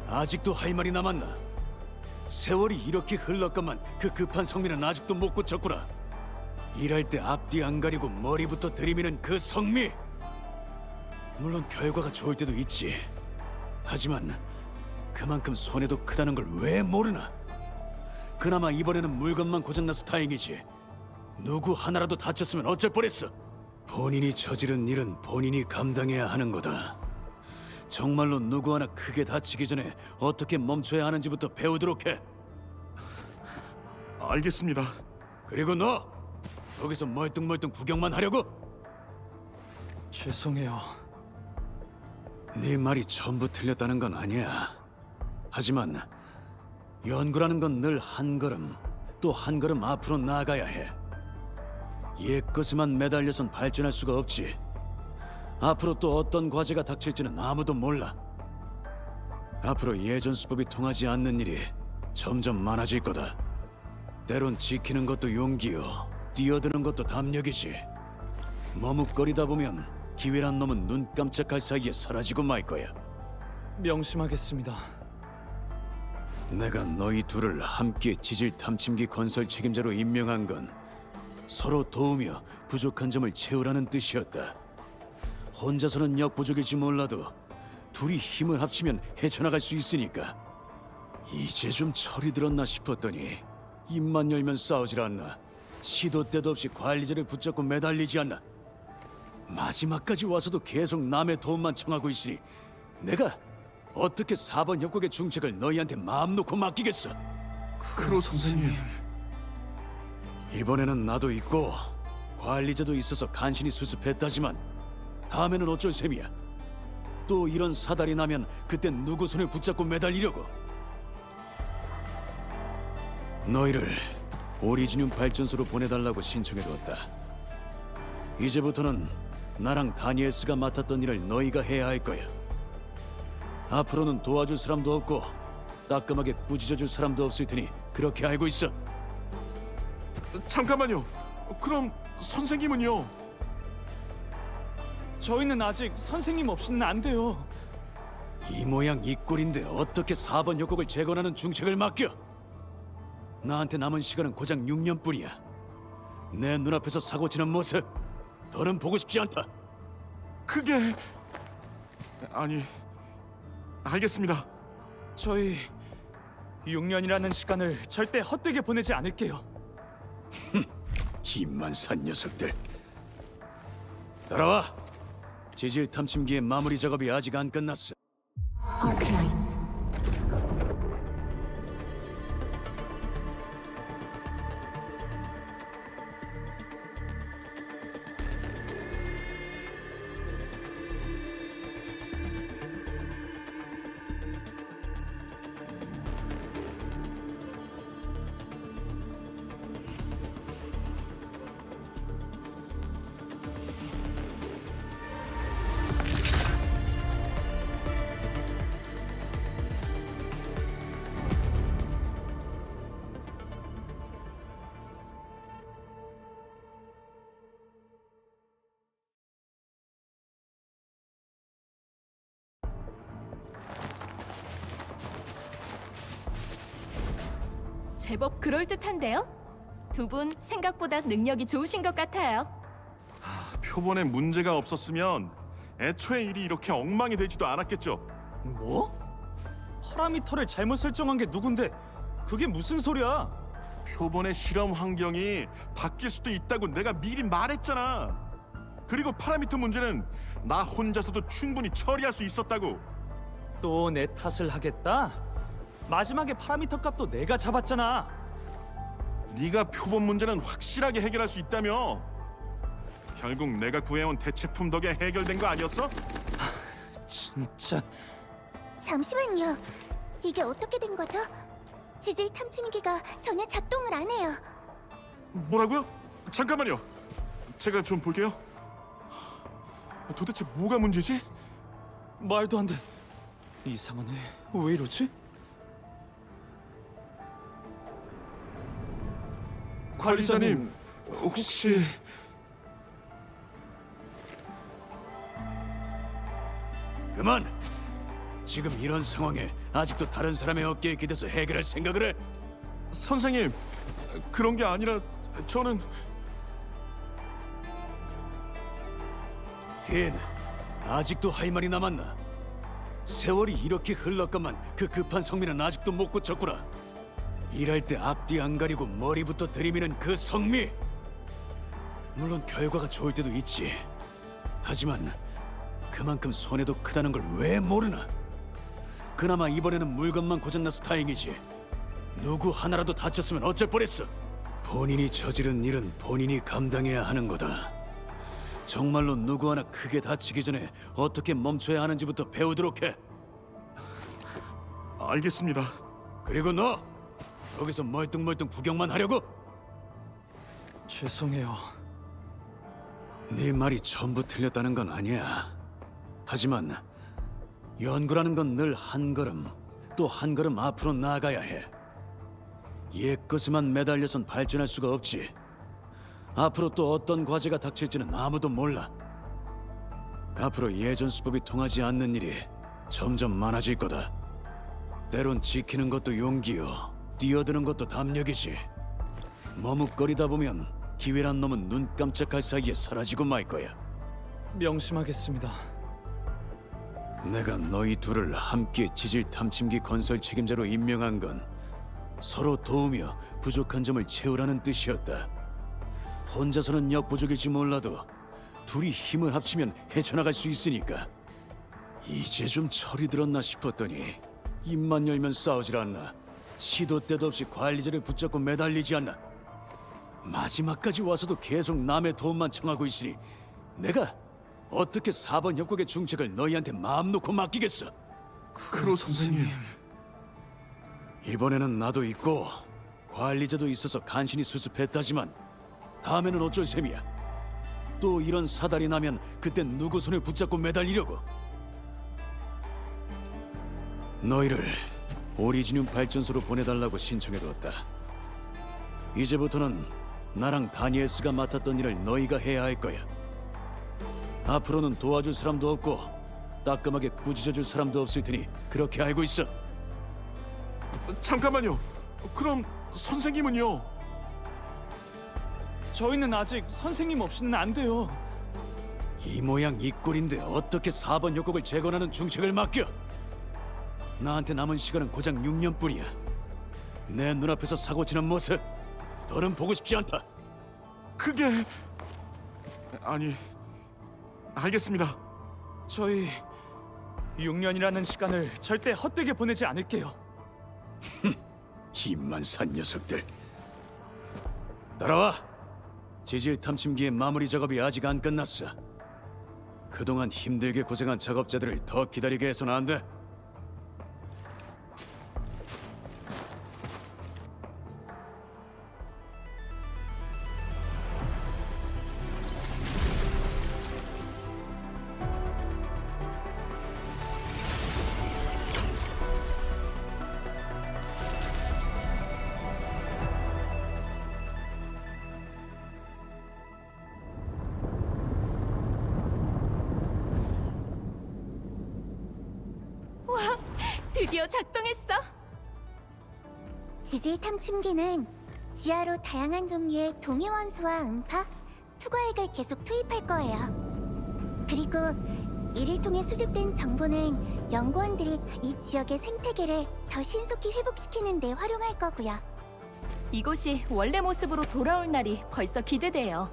아직도 할 말이 남았나? 세월이 이렇게 흘렀건만 그 급한 성미는 아직도 못 고쳤구나. 일할 때 앞뒤 안 가리고 머리부터 들이미는 그 성미! 물론 결과가 좋을 때도 있지. 하지만 그만큼 손해도 크다는 걸 왜 모르나? 그나마 이번에는 물건만 고장나서 다행이지. 누구 하나라도 다쳤으면 어쩔 뻔했어. 본인이 저지른 일은 본인이 감당해야 하는 거다. 정말로 누구 하나 크게 다치기 전에 어떻게 멈춰야 하는지부터 배우도록 해. 알겠습니다. 그리고 너! 거기서 멀뚱멀뚱 구경만 하려고? 죄송해요. 네 말이 전부 틀렸다는 건 아니야. 하지만 연구라는 건 늘 한 걸음 또 한 걸음 앞으로 나아가야 해. 옛것에만 매달려선 발전할 수가 없지. 앞으로 또 어떤 과제가 닥칠지는 아무도 몰라. 앞으로 예전 수법이 통하지 않는 일이 점점 많아질 거다. 때론 지키는 것도 용기요, 뛰어드는 것도 담력이지. 머뭇거리다 보면 기회란 놈은 눈 깜짝할 사이에 사라지고 말 거야. 명심하겠습니다. 내가 너희 둘을 함께 지질 탐침기 건설 책임자로 임명한 건 서로 도우며 부족한 점을 채우라는 뜻이었다. 혼자서는 역부족일지 몰라도 둘이 힘을 합치면 헤쳐나갈 수 있으니까. 이제 좀 철이 들었나 싶었더니 입만 열면 싸우질 않나. 시도 때도 없이 관리자를 붙잡고 매달리지 않나. 마지막까지 와서도 계속 남의 도움만 청하고 있으니 내가 어떻게 4번 협곡의 중책을 너희한테 마음 놓고 맡기겠어? 크로 선생님. 이번에는 나도 있고 관리자도 있어서 간신히 수습했다지만 다음에는 어쩔 셈이야. 또 이런 사달이 나면 그땐 누구 손에 붙잡고 매달리려고? 너희를 오리지늄 발전소로 보내달라고 신청해두었다. 이제부터는 나랑 다니엘스가 맡았던 일을 너희가 해야 할 거야. 앞으로는 도와줄 사람도 없고 따끔하게 꾸짖어줄 사람도 없을 테니 그렇게 알고 있어. 잠깐만요. 그럼 선생님은요? 저희는 아직 선생님 없이는 안 돼요. 이 모양 이 꼴인데 어떻게 4번 협곡을 재건하는 중책을 맡겨? 나한테 남은 시간은 고작 6년뿐이야. 내 눈앞에서 사고치는 모습 더는 보고 싶지 않다. 그게 아니, 알겠습니다. 저희 6년이라는 시간을 절대 헛되게 보내지 않을게요. 힘만 산 녀석들. 따라와. 지질 탐침기의 마무리 작업이 아직 안 끝났어. 제법 그럴듯한데요? 두 분 생각보다 능력이 좋으신 것 같아요. 표본에 문제가 없었으면 애초에 일이 이렇게 엉망이 되지도 않았겠죠. 뭐? 파라미터를 잘못 설정한 게 누군데? 그게 무슨 소리야? 표본의 실험 환경이 바뀔 수도 있다고 내가 미리 말했잖아. 그리고 파라미터 문제는 나 혼자서도 충분히 처리할 수 있었다고. 또 내 탓을 하겠다? 마지막에 파라미터 값도 내가 잡았잖아. 네가 표본 문제는 확실하게 해결할 수 있다며. 결국 내가 구해온 대체품 덕에 해결된 거 아니었어? 진짜. 잠시만요. 이게 어떻게 된 거죠? 지질 탐침기가 전혀 작동을 안 해요. 뭐라고요? 잠깐만요. 제가 좀 볼게요. 도대체 뭐가 문제지? 말도 안 돼. 이상하네. 왜 이러지? 관리자님, 혹시 그만! 지금 이런 상황에 아직도 다른 사람의 어깨에 기대서 해결할 생각을 해? 선생님, 그런 게 아니라 저는 딘, 아직도 할 말이 남았나? 세월이 이렇게 흘렀건만 그 급한 성미는 아직도 못 고쳤구나. 일할 때 앞뒤 안 가리고 머리부터 들이미는 그 성미. 물론 결과가 좋을 때도 있지. 하지만 그만큼 손해도 크다는 걸 왜 모르나? 그나마 이번에는 물건만 고장나서 다행이지. 누구 하나라도 다쳤으면 어쩔 뻔했어. 본인이 저지른 일은 본인이 감당해야 하는 거다. 정말로 누구 하나 크게 다치기 전에 어떻게 멈춰야 하는지부터 배우도록 해. 알겠습니다. 그리고 너! 여기서 멀뚱멀뚱 구경만 하려고? 죄송해요. 네 말이 전부 틀렸다는 건 아니야. 하지만 연구라는 건 늘 한 걸음 또 한 걸음 앞으로 나아가야 해. 옛것에만 매달려선 발전할 수가 없지. 앞으로 또 어떤 과제가 닥칠지는 아무도 몰라. 앞으로 예전 수법이 통하지 않는 일이 점점 많아질 거다. 때론 지키는 것도 용기요, 뛰어드는 것도 담력이지. 머뭇거리다 보면 기회란 놈은 눈 깜짝할 사이에 사라지고 말 거야. 명심하겠습니다. 내가 너희 둘을 함께 지질 탐침기 건설 책임자로 임명한 건 서로 도우며 부족한 점을 채우라는 뜻이었다. 혼자서는 역부족일지 몰라도 둘이 힘을 합치면 헤쳐나갈 수 있으니까. 이제 좀 철이 들었나 싶었더니 입만 열면 싸우질 않나. 시도 때도 없이 관리자를 붙잡고 매달리지 않나. 마지막까지 와서도 계속 남의 도움만 청하고 있으니 내가 어떻게 4번 협곡의 중책을 너희한테 마음 놓고 맡기겠어? 크로 선생님. 이번에는 나도 있고 관리자도 있어서 간신히 수습했다지만 다음에는 어쩔 셈이야. 또 이런 사달이 나면 그땐 누구 손을 붙잡고 매달리려고? 너희를 오리지늄 발전소로 보내달라고 신청해두었다. 이제부터는 나랑 다니엘스가 맡았던 일을 너희가 해야 할 거야. 앞으로는 도와줄 사람도 없고 따끔하게 꾸짖어줄 사람도 없을 테니 그렇게 알고 있어. 잠깐만요. 그럼 선생님은요? 저희는 아직 선생님 없이는 안 돼요. 이 모양 이 꼴인데 어떻게 4번 협곡을 재건하는 중책을 맡겨? 나한테 남은 시간은 고작 6년뿐이야. 내 눈앞에서 사고치는 모습 더는 보고 싶지 않다. 그게 아니 알겠습니다. 저희 6년이라는 시간을 절대 헛되게 보내지 않을게요. 힘만 산 녀석들. 따라와. 지질 탐침기의 마무리 작업이 아직 안 끝났어. 그동안 힘들게 고생한 작업자들을 더 기다리게 해서는 안 돼. 드디어 작동했어. 지질 탐침기는 지하로 다양한 종류의 동위원소와 음파, 투과액을 계속 투입할 거예요. 그리고 이를 통해 수집된 정보는 연구원들이 이 지역의 생태계를 더 신속히 회복시키는 데 활용할 거고요. 이곳이 원래 모습으로 돌아올 날이 벌써 기대돼요.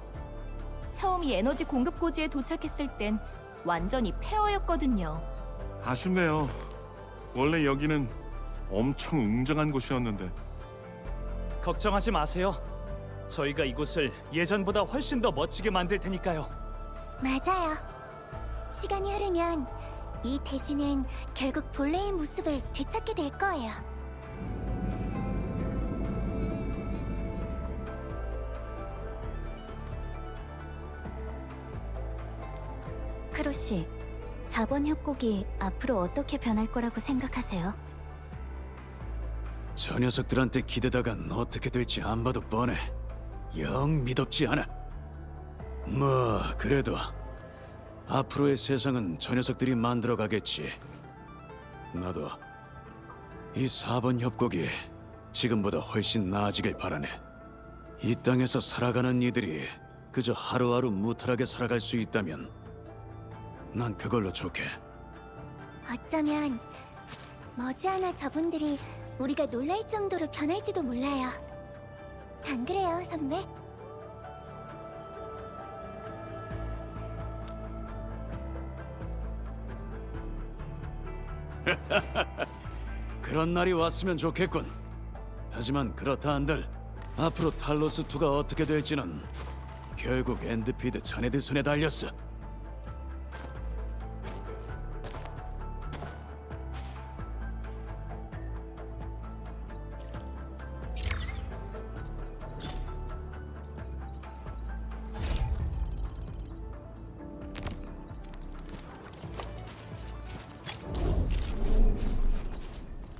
처음 이 에너지 공급 고지에 도착했을 땐 완전히 폐허였거든요. 아쉽네요. 원래 여기는 엄청 웅장한 곳이었는데. 걱정하지 마세요. 저희가 이곳을 예전보다 훨씬 더 멋지게 만들 테니까요. 맞아요. 시간이 흐르면 이 대지는 결국 본래의 모습을 되찾게 될 거예요. 크로시, 4번 협곡이 앞으로 어떻게 변할 거라고 생각하세요? 저 녀석들한테 기대다간 어떻게 될지 안 봐도 뻔해. 영 믿op지 않아. 뭐 그래도 앞으로의 세상은 저 녀석들이 만들어 가겠지. 나도 이 4번 협곡이 지금보다 훨씬 나아지길 바라네. 이 땅에서 살아가는 이들이 그저 하루하루 무탈하게 살아갈 수 있다면 난 그걸로 좋게. 어쩌면 머지않아 저분들이 우리가 놀랄 정도로 변할지도 몰라요. 안 그래요, 선배? 그런 날이 왔으면 좋겠군. 하지만 그렇다 한들 앞으로 탈로스2가 어떻게 될지는 결국 엔드피드 자네들 손에 달렸어.